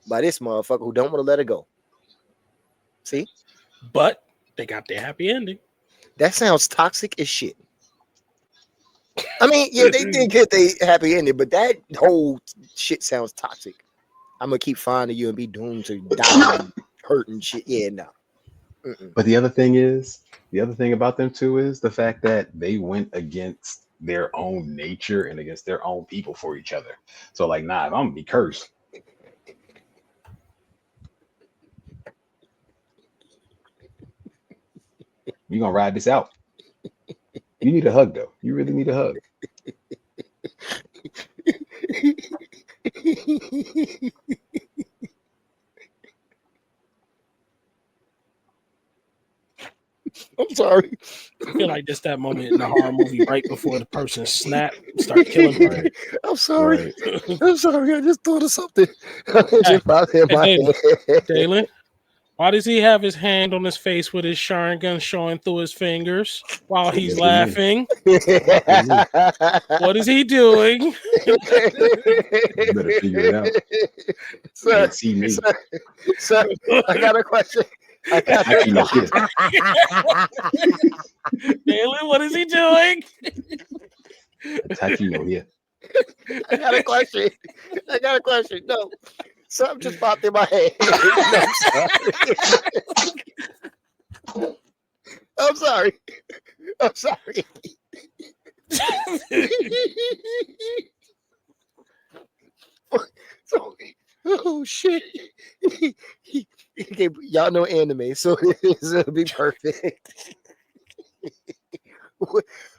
Speaker 1: by this motherfucker who don't want to let her go. See?
Speaker 2: But they got their happy ending.
Speaker 1: That sounds toxic as shit. I mean, yeah, they did get the happy ending, but that whole shit sounds toxic. I'm gonna keep finding you and be doomed to die, and hurt and shit. Yeah, no.
Speaker 3: But the other thing about them too is the fact that they went against their own nature and against their own people for each other. So like, nah, if I'm gonna be cursed. You're gonna ride this out. You need a hug though. You really need a hug.
Speaker 1: I'm sorry.
Speaker 2: I feel like that's that moment in the horror movie right before the person start killing people.
Speaker 3: Right.
Speaker 1: I'm sorry.
Speaker 3: Right.
Speaker 1: I'm sorry. I just thought of something.
Speaker 2: Dalen, why does he have his hand on his face with his Sharingan showing through his fingers while he's laughing? What is he doing?
Speaker 3: You better figure it out.
Speaker 1: Sir,
Speaker 3: See me.
Speaker 1: sir, I got a question.
Speaker 2: Dalen, what is he doing?
Speaker 3: Taki no here.
Speaker 1: I got a question. No, something just popped in my head. I'm sorry. So, oh shit. Okay, y'all know anime, so this will be perfect.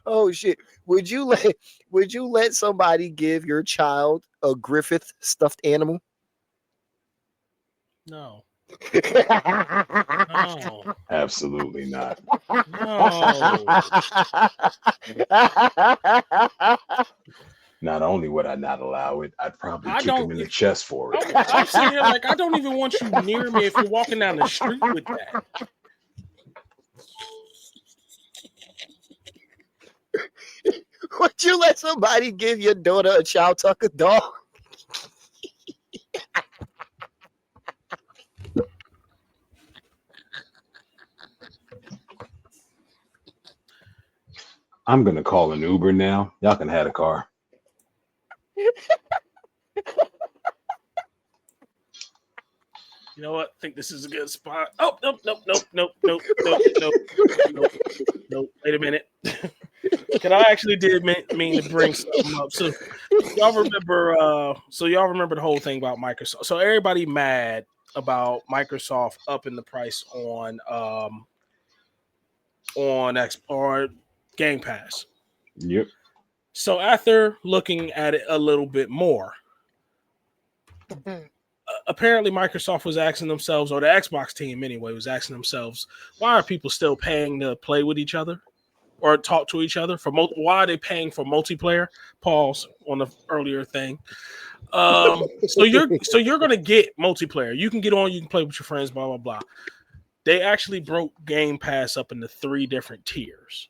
Speaker 1: Oh shit! Would you let somebody give your child a Griffith stuffed animal?
Speaker 2: No.
Speaker 3: Absolutely not.
Speaker 2: No.
Speaker 3: Not only would I not allow it, I'd probably kick him in the chest for it.
Speaker 2: I'm sitting here like, I don't even want you near me if you're walking down the street with that.
Speaker 1: Would you let somebody give your daughter a Chow Tucker dog?
Speaker 3: I'm gonna call an Uber now. Y'all can have a car.
Speaker 2: You know what? I think this is a good spot. Oh, nope. Wait a minute. Because I actually did mean to bring something up. So y'all remember the whole thing about Microsoft. So everybody mad about Microsoft upping the price on Game Pass.
Speaker 3: Yep.
Speaker 2: So after looking at it a little bit more, apparently Microsoft was asking themselves, or the Xbox team anyway, was asking themselves, why are people still paying to play with each other or talk to each other? Why are they paying for multiplayer? Pause on the earlier thing. So you're gonna get multiplayer. You can get on, you can play with your friends, blah blah blah. They actually broke Game Pass up into 3 different tiers.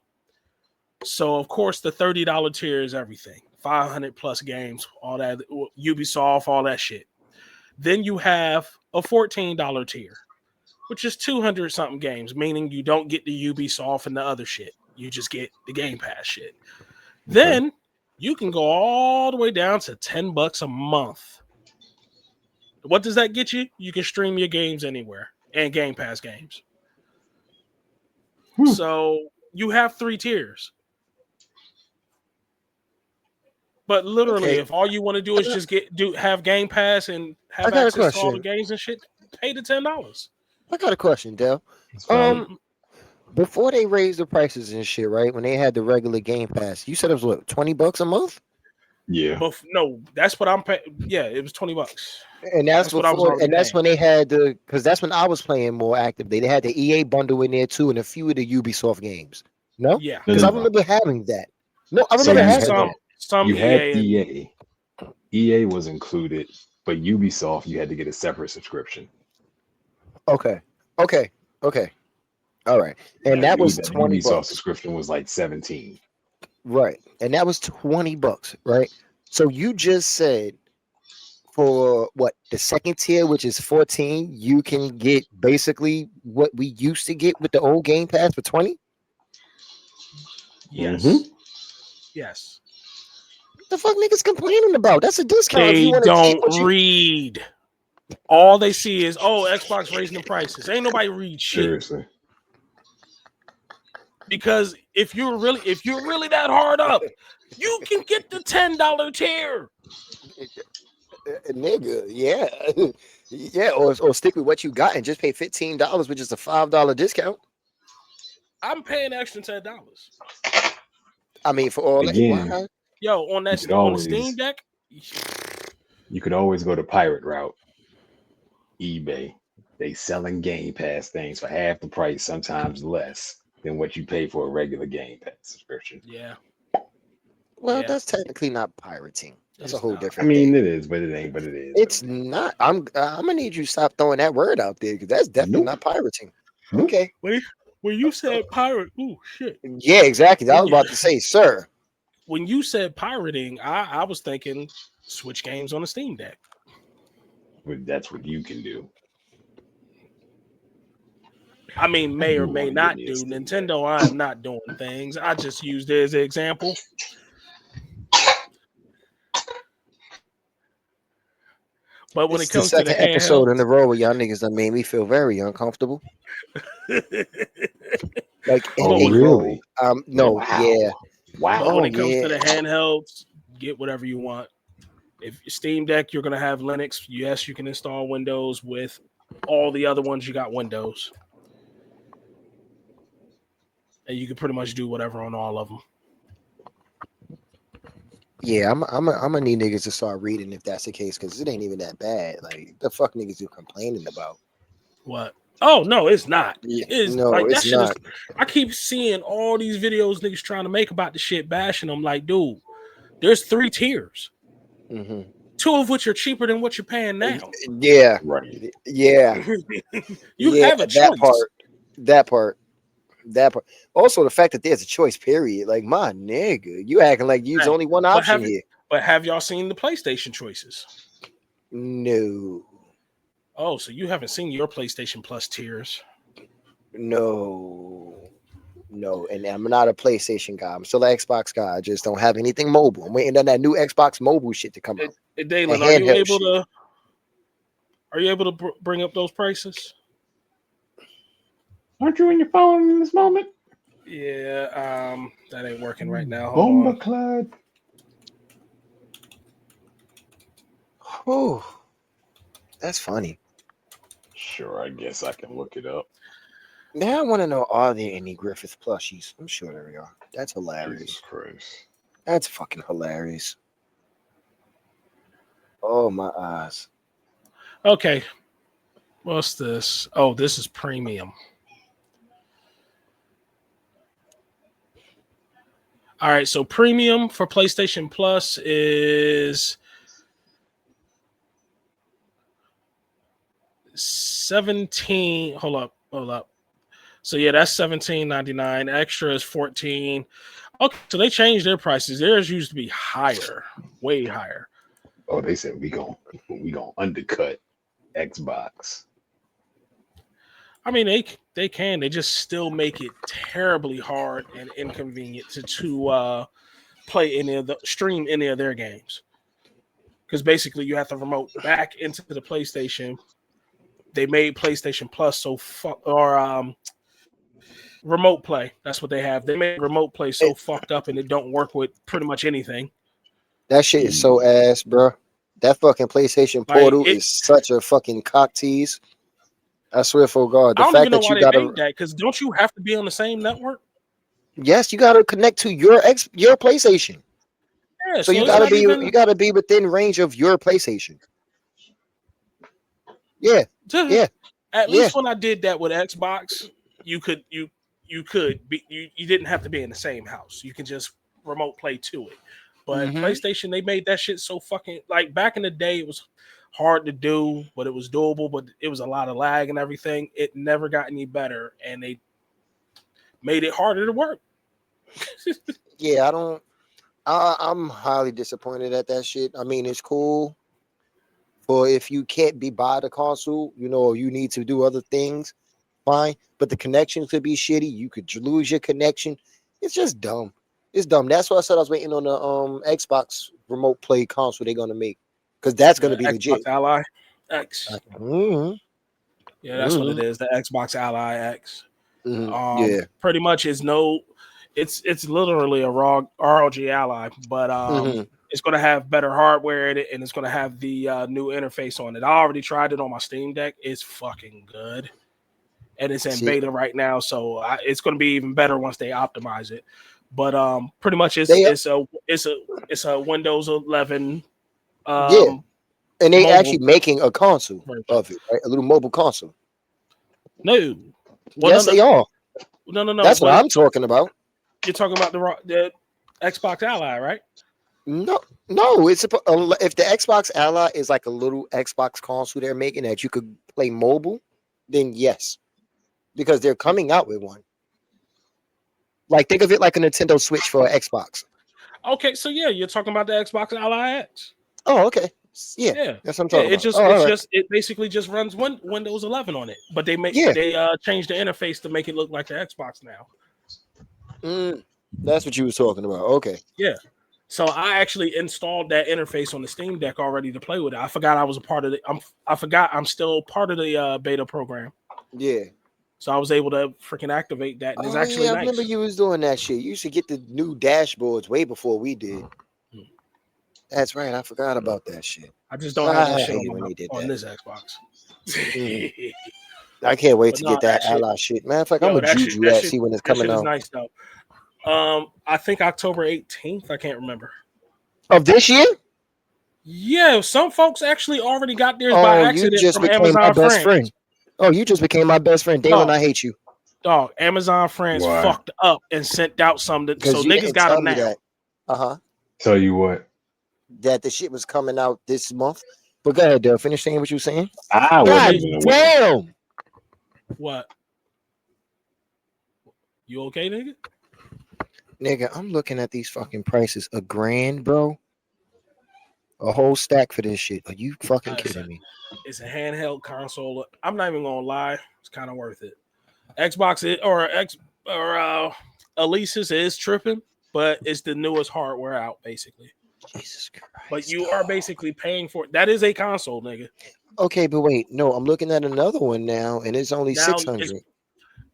Speaker 2: So of course the $30 tier is everything, 500 plus games, all that, Ubisoft, all that shit. Then you have a $14 tier, which is 200 something games, meaning you don't get the Ubisoft and the other shit. You just get the Game Pass shit. Then you can go all the way down to $10 a month. What does that get you? You can stream your games anywhere and Game Pass games. So you have 3 tiers. But literally, if all you want to do is just have Game Pass and have access to all the games and shit, pay the $10.
Speaker 1: I got a question, Dale. Before they raised the prices and shit, right? When they had the regular Game Pass, you said it was what, $20 a month?
Speaker 3: Yeah.
Speaker 2: No, that's what I'm paying. Yeah, it was $20.
Speaker 1: And that's what I was. And that's when they had because that's when I was playing more actively. They had the EA bundle in there too, and a few of the Ubisoft games. No,
Speaker 2: yeah,
Speaker 1: because I remember having that. No, I remember having that.
Speaker 3: You had EA. EA was included, but Ubisoft, you had to get a separate subscription.
Speaker 1: Okay. All right. And that was $20.
Speaker 3: Ubisoft subscription was like 17.
Speaker 1: Right. And that was $20, right? So you just said for what, the second tier, which is 14, you can get basically what we used to get with the old Game Pass for 20?
Speaker 2: Yes. Yes.
Speaker 1: The fuck niggas complaining about? That's a discount. If you
Speaker 2: They
Speaker 1: want to keep
Speaker 2: don't read. All they see is, oh, Xbox raising the prices. Ain't nobody read shit.
Speaker 3: Seriously.
Speaker 2: Because if you're really that hard up, you can get the $10 tier.
Speaker 1: Nigga, yeah. Yeah, or stick with what you got and just pay $15, which is a $5 discount.
Speaker 2: I'm paying extra $10.
Speaker 1: I mean, for all
Speaker 3: Again,
Speaker 1: that.
Speaker 2: Yo, on the Steam Deck,
Speaker 3: you could always go the pirate route. eBay. They selling Game Pass things for half the price, sometimes less than what you pay for a regular Game Pass subscription.
Speaker 2: Yeah.
Speaker 1: Well, that's technically not pirating. That's a whole different.
Speaker 3: I mean,
Speaker 1: thing.
Speaker 3: it is, but it ain't. But it is.
Speaker 1: It's not. I'm gonna need you to stop throwing that word out there because that's definitely not pirating. Okay.
Speaker 2: Wait, when you said pirate, oh shit.
Speaker 1: Yeah, exactly. I was about to say, sir.
Speaker 2: When you said pirating, I was thinking Switch games on the Steam Deck.
Speaker 3: But that's what you can do.
Speaker 2: I mean, may or may not do. Nintendo, I am not doing things. I just used it as an example. But when it comes to the
Speaker 1: second episode in a row where y'all niggas done made me feel very uncomfortable. Like,
Speaker 3: really?
Speaker 1: No,
Speaker 3: wow.
Speaker 1: Yeah.
Speaker 3: Wow.
Speaker 2: But when it comes to the handhelds, get whatever you want. If Steam Deck, you're gonna have Linux. Yes, you can install Windows. With all the other ones, you got Windows, and you can pretty much do whatever on all of them.
Speaker 1: Yeah, I'm gonna need niggas to start reading if that's the case, because it ain't even that bad. Like, the fuck niggas you complaining about?
Speaker 2: What? Oh no, it's not.
Speaker 1: Yeah,
Speaker 2: It's
Speaker 1: no,
Speaker 2: like
Speaker 1: it's
Speaker 2: that shit
Speaker 1: not.
Speaker 2: I keep seeing all these videos niggas trying to make about the shit, bashing them. Like, dude, there's 3 tiers, 2 of which are cheaper than what you're paying now.
Speaker 1: Yeah,
Speaker 3: right.
Speaker 1: Yeah,
Speaker 2: you have a choice.
Speaker 1: That part. Also, the fact that there's a choice, period. Like, my nigga, you acting like there's only one option here.
Speaker 2: But have y'all seen the PlayStation choices?
Speaker 1: No.
Speaker 2: Oh, so you haven't seen your PlayStation Plus tiers?
Speaker 1: No. And I'm not a PlayStation guy. I'm still an Xbox guy. I just don't have anything mobile. I'm waiting on that new Xbox mobile shit to come out.
Speaker 2: Dalen, are you able to bring up those prices?
Speaker 3: Aren't you in your phone in this moment?
Speaker 2: Yeah, that ain't working right now.
Speaker 3: Bombaclad.
Speaker 1: Oh, that's funny.
Speaker 3: Sure, I guess I can look it up.
Speaker 1: Now I want to know, are there any Griffith plushies? I'm sure there are. That's hilarious.
Speaker 3: Jesus Christ.
Speaker 1: That's fucking hilarious. Oh, my eyes.
Speaker 2: Okay. What's this? Oh, this is premium. All right, so premium for PlayStation Plus is $17. Hold up. So yeah, that's $17.99. Extra is $14. Okay, so they changed their prices. Theirs used to be higher, way higher.
Speaker 3: Oh, they said we gonna undercut Xbox.
Speaker 2: I mean, they can. They just still make it terribly hard and inconvenient to play stream any of their games. Because basically, you have to remote back into the PlayStation. They made PlayStation Plus remote play. That's what they have. They made remote play so fucked up, and it don't work with pretty much anything.
Speaker 1: That shit is so ass, bro. That fucking PlayStation Portal is such a fucking cock tease. I swear for God, the fact that you gotta
Speaker 2: made that, because don't you have to be on the same network?
Speaker 1: Yes, you gotta connect to your PlayStation. Yeah, so you gotta be within range of your PlayStation. Yeah.
Speaker 2: At least when I did that with Xbox, you didn't have to be in the same house. You can just remote play to it. But PlayStation, they made that shit so fucking, like, back in the day, it was hard to do, but it was doable, but it was a lot of lag and everything. It never got any better, and they made it harder to work.
Speaker 1: Yeah, I'm highly disappointed at that shit. I mean, it's cool for if you can't buy the console, you need to do other things, fine. But the connection could be shitty. You could lose your connection. It's just dumb. It's dumb. That's why I said I was waiting on the Xbox remote play console they're gonna make, because that's gonna be
Speaker 2: Xbox
Speaker 1: legit.
Speaker 2: Ally X.
Speaker 1: Mm-hmm.
Speaker 2: Yeah, that's what it is. The Xbox Ally X.
Speaker 1: Mm-hmm. Yeah.
Speaker 2: Pretty much is it's literally a ROG Ally, but it's going to have better hardware in it, and it's going to have the new interface on it. I already tried it on my Steam Deck. It's fucking good, and it's in beta right now, so it's going to be even better once they optimize it. But pretty much it's a Windows 11.
Speaker 1: Yeah, and they actually making a console of it, right? A little mobile console.
Speaker 2: No,
Speaker 1: yes, they are.
Speaker 2: No.
Speaker 1: That's what I'm talking about.
Speaker 2: You're talking about the Xbox Ally, right?
Speaker 1: No. It's if the Xbox Ally is like a little Xbox console they're making that you could play mobile, then yes, because they're coming out with one. Like, think of it like a Nintendo Switch for an Xbox.
Speaker 2: Okay, so yeah, you're talking about the Xbox Ally X.
Speaker 1: Oh, okay. Yeah. That's what I'm talking about.
Speaker 2: It basically just runs Windows 11 on it, but they changed the interface to make it look like the Xbox now.
Speaker 1: That's what you was talking about. Okay.
Speaker 2: Yeah. So I actually installed that interface on the Steam Deck already to play with it. I forgot I was a part of it. I forgot I'm still part of the beta program.
Speaker 1: Yeah.
Speaker 2: So I was able to freaking activate that, and it's actually nice.
Speaker 1: I remember you was doing that shit. You used to get the new dashboards way before we did. That's right. I forgot about that shit.
Speaker 2: I just don't have that shit on this Xbox.
Speaker 1: I can't wait to get that Ally shit. Matter of fact, I'm gonna juju that, see when it's coming out.
Speaker 2: Nice though. I think October 18th. I can't remember.
Speaker 1: Of this year?
Speaker 2: Yeah, some folks actually already got theirs by accident.
Speaker 1: You just
Speaker 2: from
Speaker 1: became
Speaker 2: Amazon
Speaker 1: my best
Speaker 2: friends.
Speaker 1: friend. Oh, you just became my best friend. Dalen, I hate you.
Speaker 2: Dog, Amazon friends fucked up and sent out something. So niggas got them now.
Speaker 3: Tell you what.
Speaker 1: That the shit was coming out this month. But go ahead, Dale. Finish saying what you were saying.
Speaker 3: God
Speaker 1: damn.
Speaker 2: What? You okay, nigga?
Speaker 1: Nigga, I'm looking at these fucking prices. $1,000, bro. A whole stack for this shit. Are you fucking kidding me?
Speaker 2: It's a handheld console. I'm not even gonna lie. It's kind of worth it. Xbox Alesis is tripping, but it's the newest hardware out, basically.
Speaker 1: Jesus Christ.
Speaker 2: But you are basically paying for it. That is a console, nigga.
Speaker 1: Okay, but wait, no, I'm looking at another one now, and it's only 600.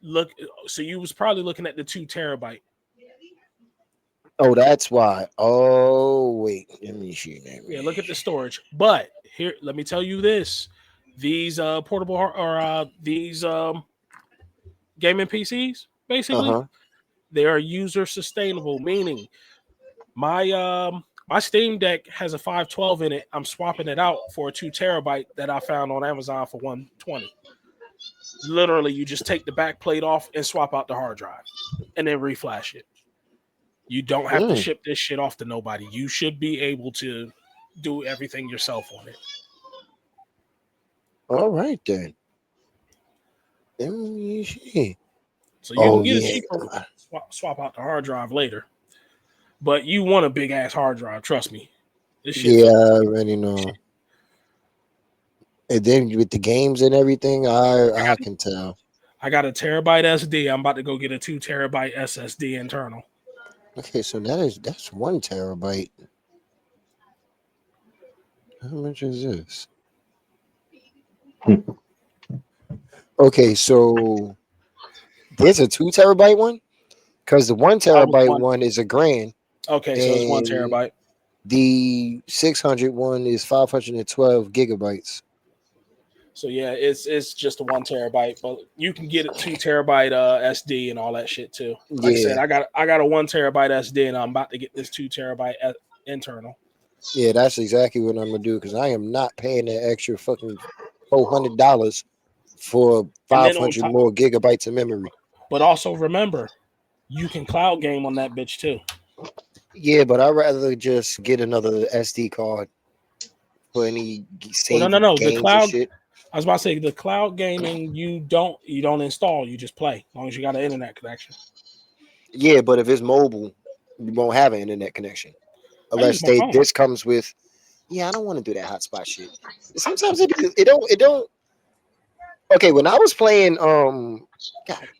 Speaker 2: Look, so you was probably looking at the 2 terabyte.
Speaker 1: Oh, that's why. Oh, wait. Let me see.
Speaker 2: Yeah, look at the storage. But here, let me tell you this: these portable or these gaming PCs, basically, they are user sustainable. Meaning, my Steam Deck has a 512 in it. I'm swapping it out for a 2 terabyte that I found on Amazon for $120. Literally, you just take the back plate off and swap out the hard drive, and then reflash it. You don't have to ship this shit off to nobody. You should be able to do everything yourself on it.
Speaker 1: All right, then. Let me see.
Speaker 2: So you can get it cheaper. Swap out the hard drive later. But you want a big ass hard drive, trust me. This shit
Speaker 1: I already know. And then with the games and everything, I can tell.
Speaker 2: I got a terabyte SD. I'm about to go get a 2 terabyte SSD internal.
Speaker 1: Okay, so that's 1 terabyte. How much is this? Okay, so there's a 2 terabyte one, because the 1 terabyte one is $1,000.
Speaker 2: Okay, so it's 1 terabyte.
Speaker 1: The 600 one is 512 gigabytes.
Speaker 2: So yeah, it's just a 1 terabyte, but you can get a 2 terabyte SD and all that shit too. Like I said, I got a 1 terabyte SD, and I'm about to get this 2 terabyte internal.
Speaker 1: Yeah, that's exactly what I'm gonna do, because I am not paying that extra fucking $400 for 500 more gigabytes of memory.
Speaker 2: But also remember, you can cloud game on that bitch too.
Speaker 1: Yeah, but I'd rather just get another SD card for any saving
Speaker 2: no.
Speaker 1: games
Speaker 2: The cloud.
Speaker 1: And shit.
Speaker 2: I was about to say the cloud gaming you don't install, you just play as long as you got an internet connection.
Speaker 1: Yeah, but if it's mobile, you won't have an internet connection unless this comes with. Yeah, I don't want to do that hotspot shit. Sometimes it don't. Okay, when I was playing, God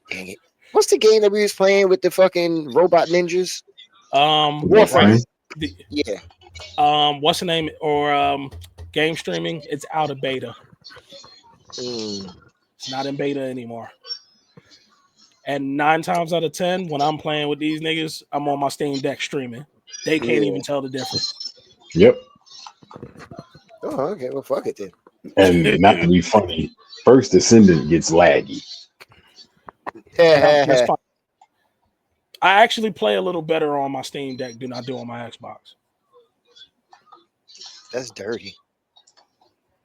Speaker 1: dang it, what's the game that we was playing with the fucking robot ninjas? Warframe. Yeah.
Speaker 2: What's the name? Or game streaming? It's out of beta. It's not in beta anymore. And 9 times out of 10, when I'm playing with these niggas, I'm on my Steam Deck streaming. They can't even tell the difference.
Speaker 3: Yep.
Speaker 1: Oh, okay. Well, fuck it then.
Speaker 3: And not to be funny, First Descendant gets laggy.
Speaker 2: That's fine. I actually play a little better on my Steam Deck than I do on my Xbox.
Speaker 1: That's dirty.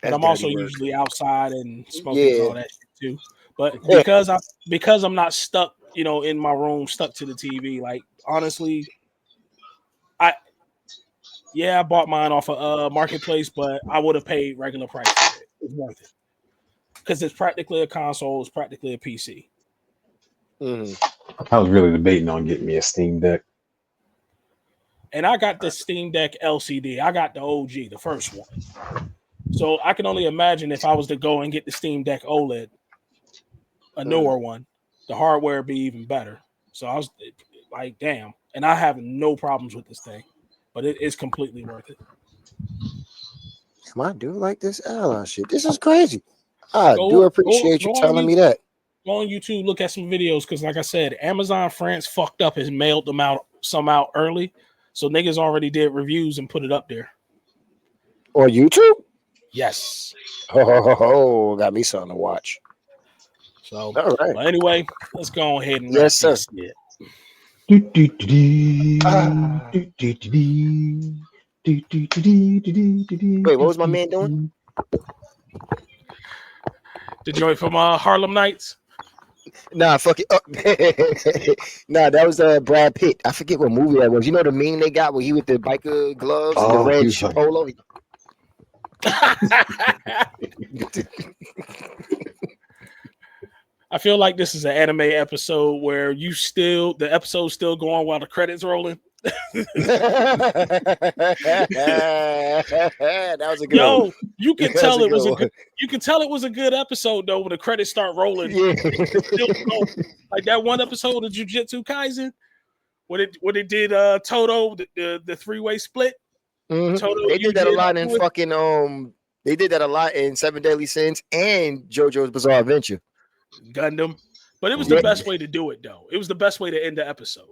Speaker 2: And I'm also usually outside and smoking all that shit too. But because I'm not stuck, in my room, stuck to the TV. Like honestly, I bought mine off a Marketplace, but I would have paid regular price for it. It's worth it because it's practically a console. It's practically a PC.
Speaker 3: I was really debating on getting me a Steam Deck.
Speaker 2: And I got the Steam Deck LCD. I got the OG, the first one. So I can only imagine if I was to go and get the Steam Deck OLED, a newer one, the hardware would be even better. So I was like, damn. And I have no problems with this thing, but it is completely worth it.
Speaker 1: Come on, dude, like this ally shit. This is crazy. I do appreciate you telling me that.
Speaker 2: Go on YouTube, look at some videos, because like I said, Amazon France fucked up and mailed them out early. So niggas already did reviews and put it up there.
Speaker 1: Or YouTube?
Speaker 2: Yes.
Speaker 1: Oh, got me something to watch.
Speaker 2: So, all right. Well, anyway, let's go ahead and
Speaker 1: yes, sir. Wait, what was my man doing?
Speaker 2: The joint from Harlem Nights?
Speaker 1: Nah, fuck it. Nah, that was Brad Pitt. I forget what movie that was. You know the meme they got where he with the biker gloves and the red polo?
Speaker 2: I feel like this is an anime episode where the episode's still going while the credits rolling.
Speaker 1: That was a good one.
Speaker 2: You can tell it was a good episode though when the credits start rolling. Yeah. Like that one episode of Jujutsu Kaisen when it did Toto the three-way split. Toto,
Speaker 1: they did that a lot in fucking they did that a lot in Seven Deadly Sins and JoJo's Bizarre Adventure.
Speaker 2: Gundam. But it was the best way to do it though. It was the best way to end the episode.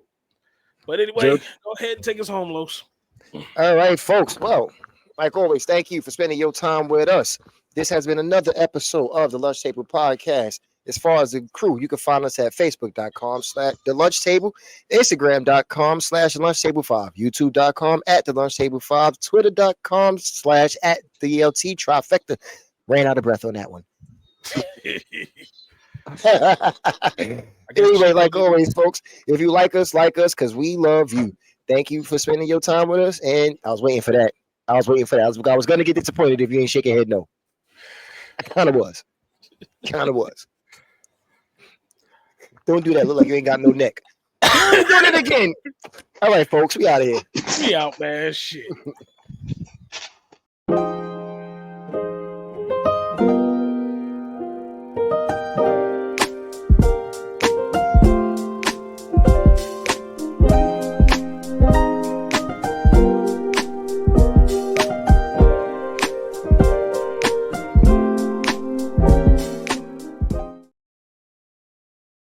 Speaker 2: But anyway, go ahead and take us home, Los.
Speaker 1: All right, folks. Well, like always, thank you for spending your time with us. This has been another episode of the Lunch Table Podcast. As far as the crew, you can find us at Facebook.com/The Lunch Table, Instagram.com/LunchTable5, YouTube.com @The Lunch Table 5, Twitter.com/@the LT Trifecta. Ran out of breath on that one. Anyway, like always, folks, if you like us because we love you. Thank you for spending your time with us. And I was waiting for that. I was going to get disappointed if you ain't shake your head no. I kind of was. Don't do that. Look like you ain't got no neck. Do it again. All right, folks, we out of here.
Speaker 2: We out, man. Shit.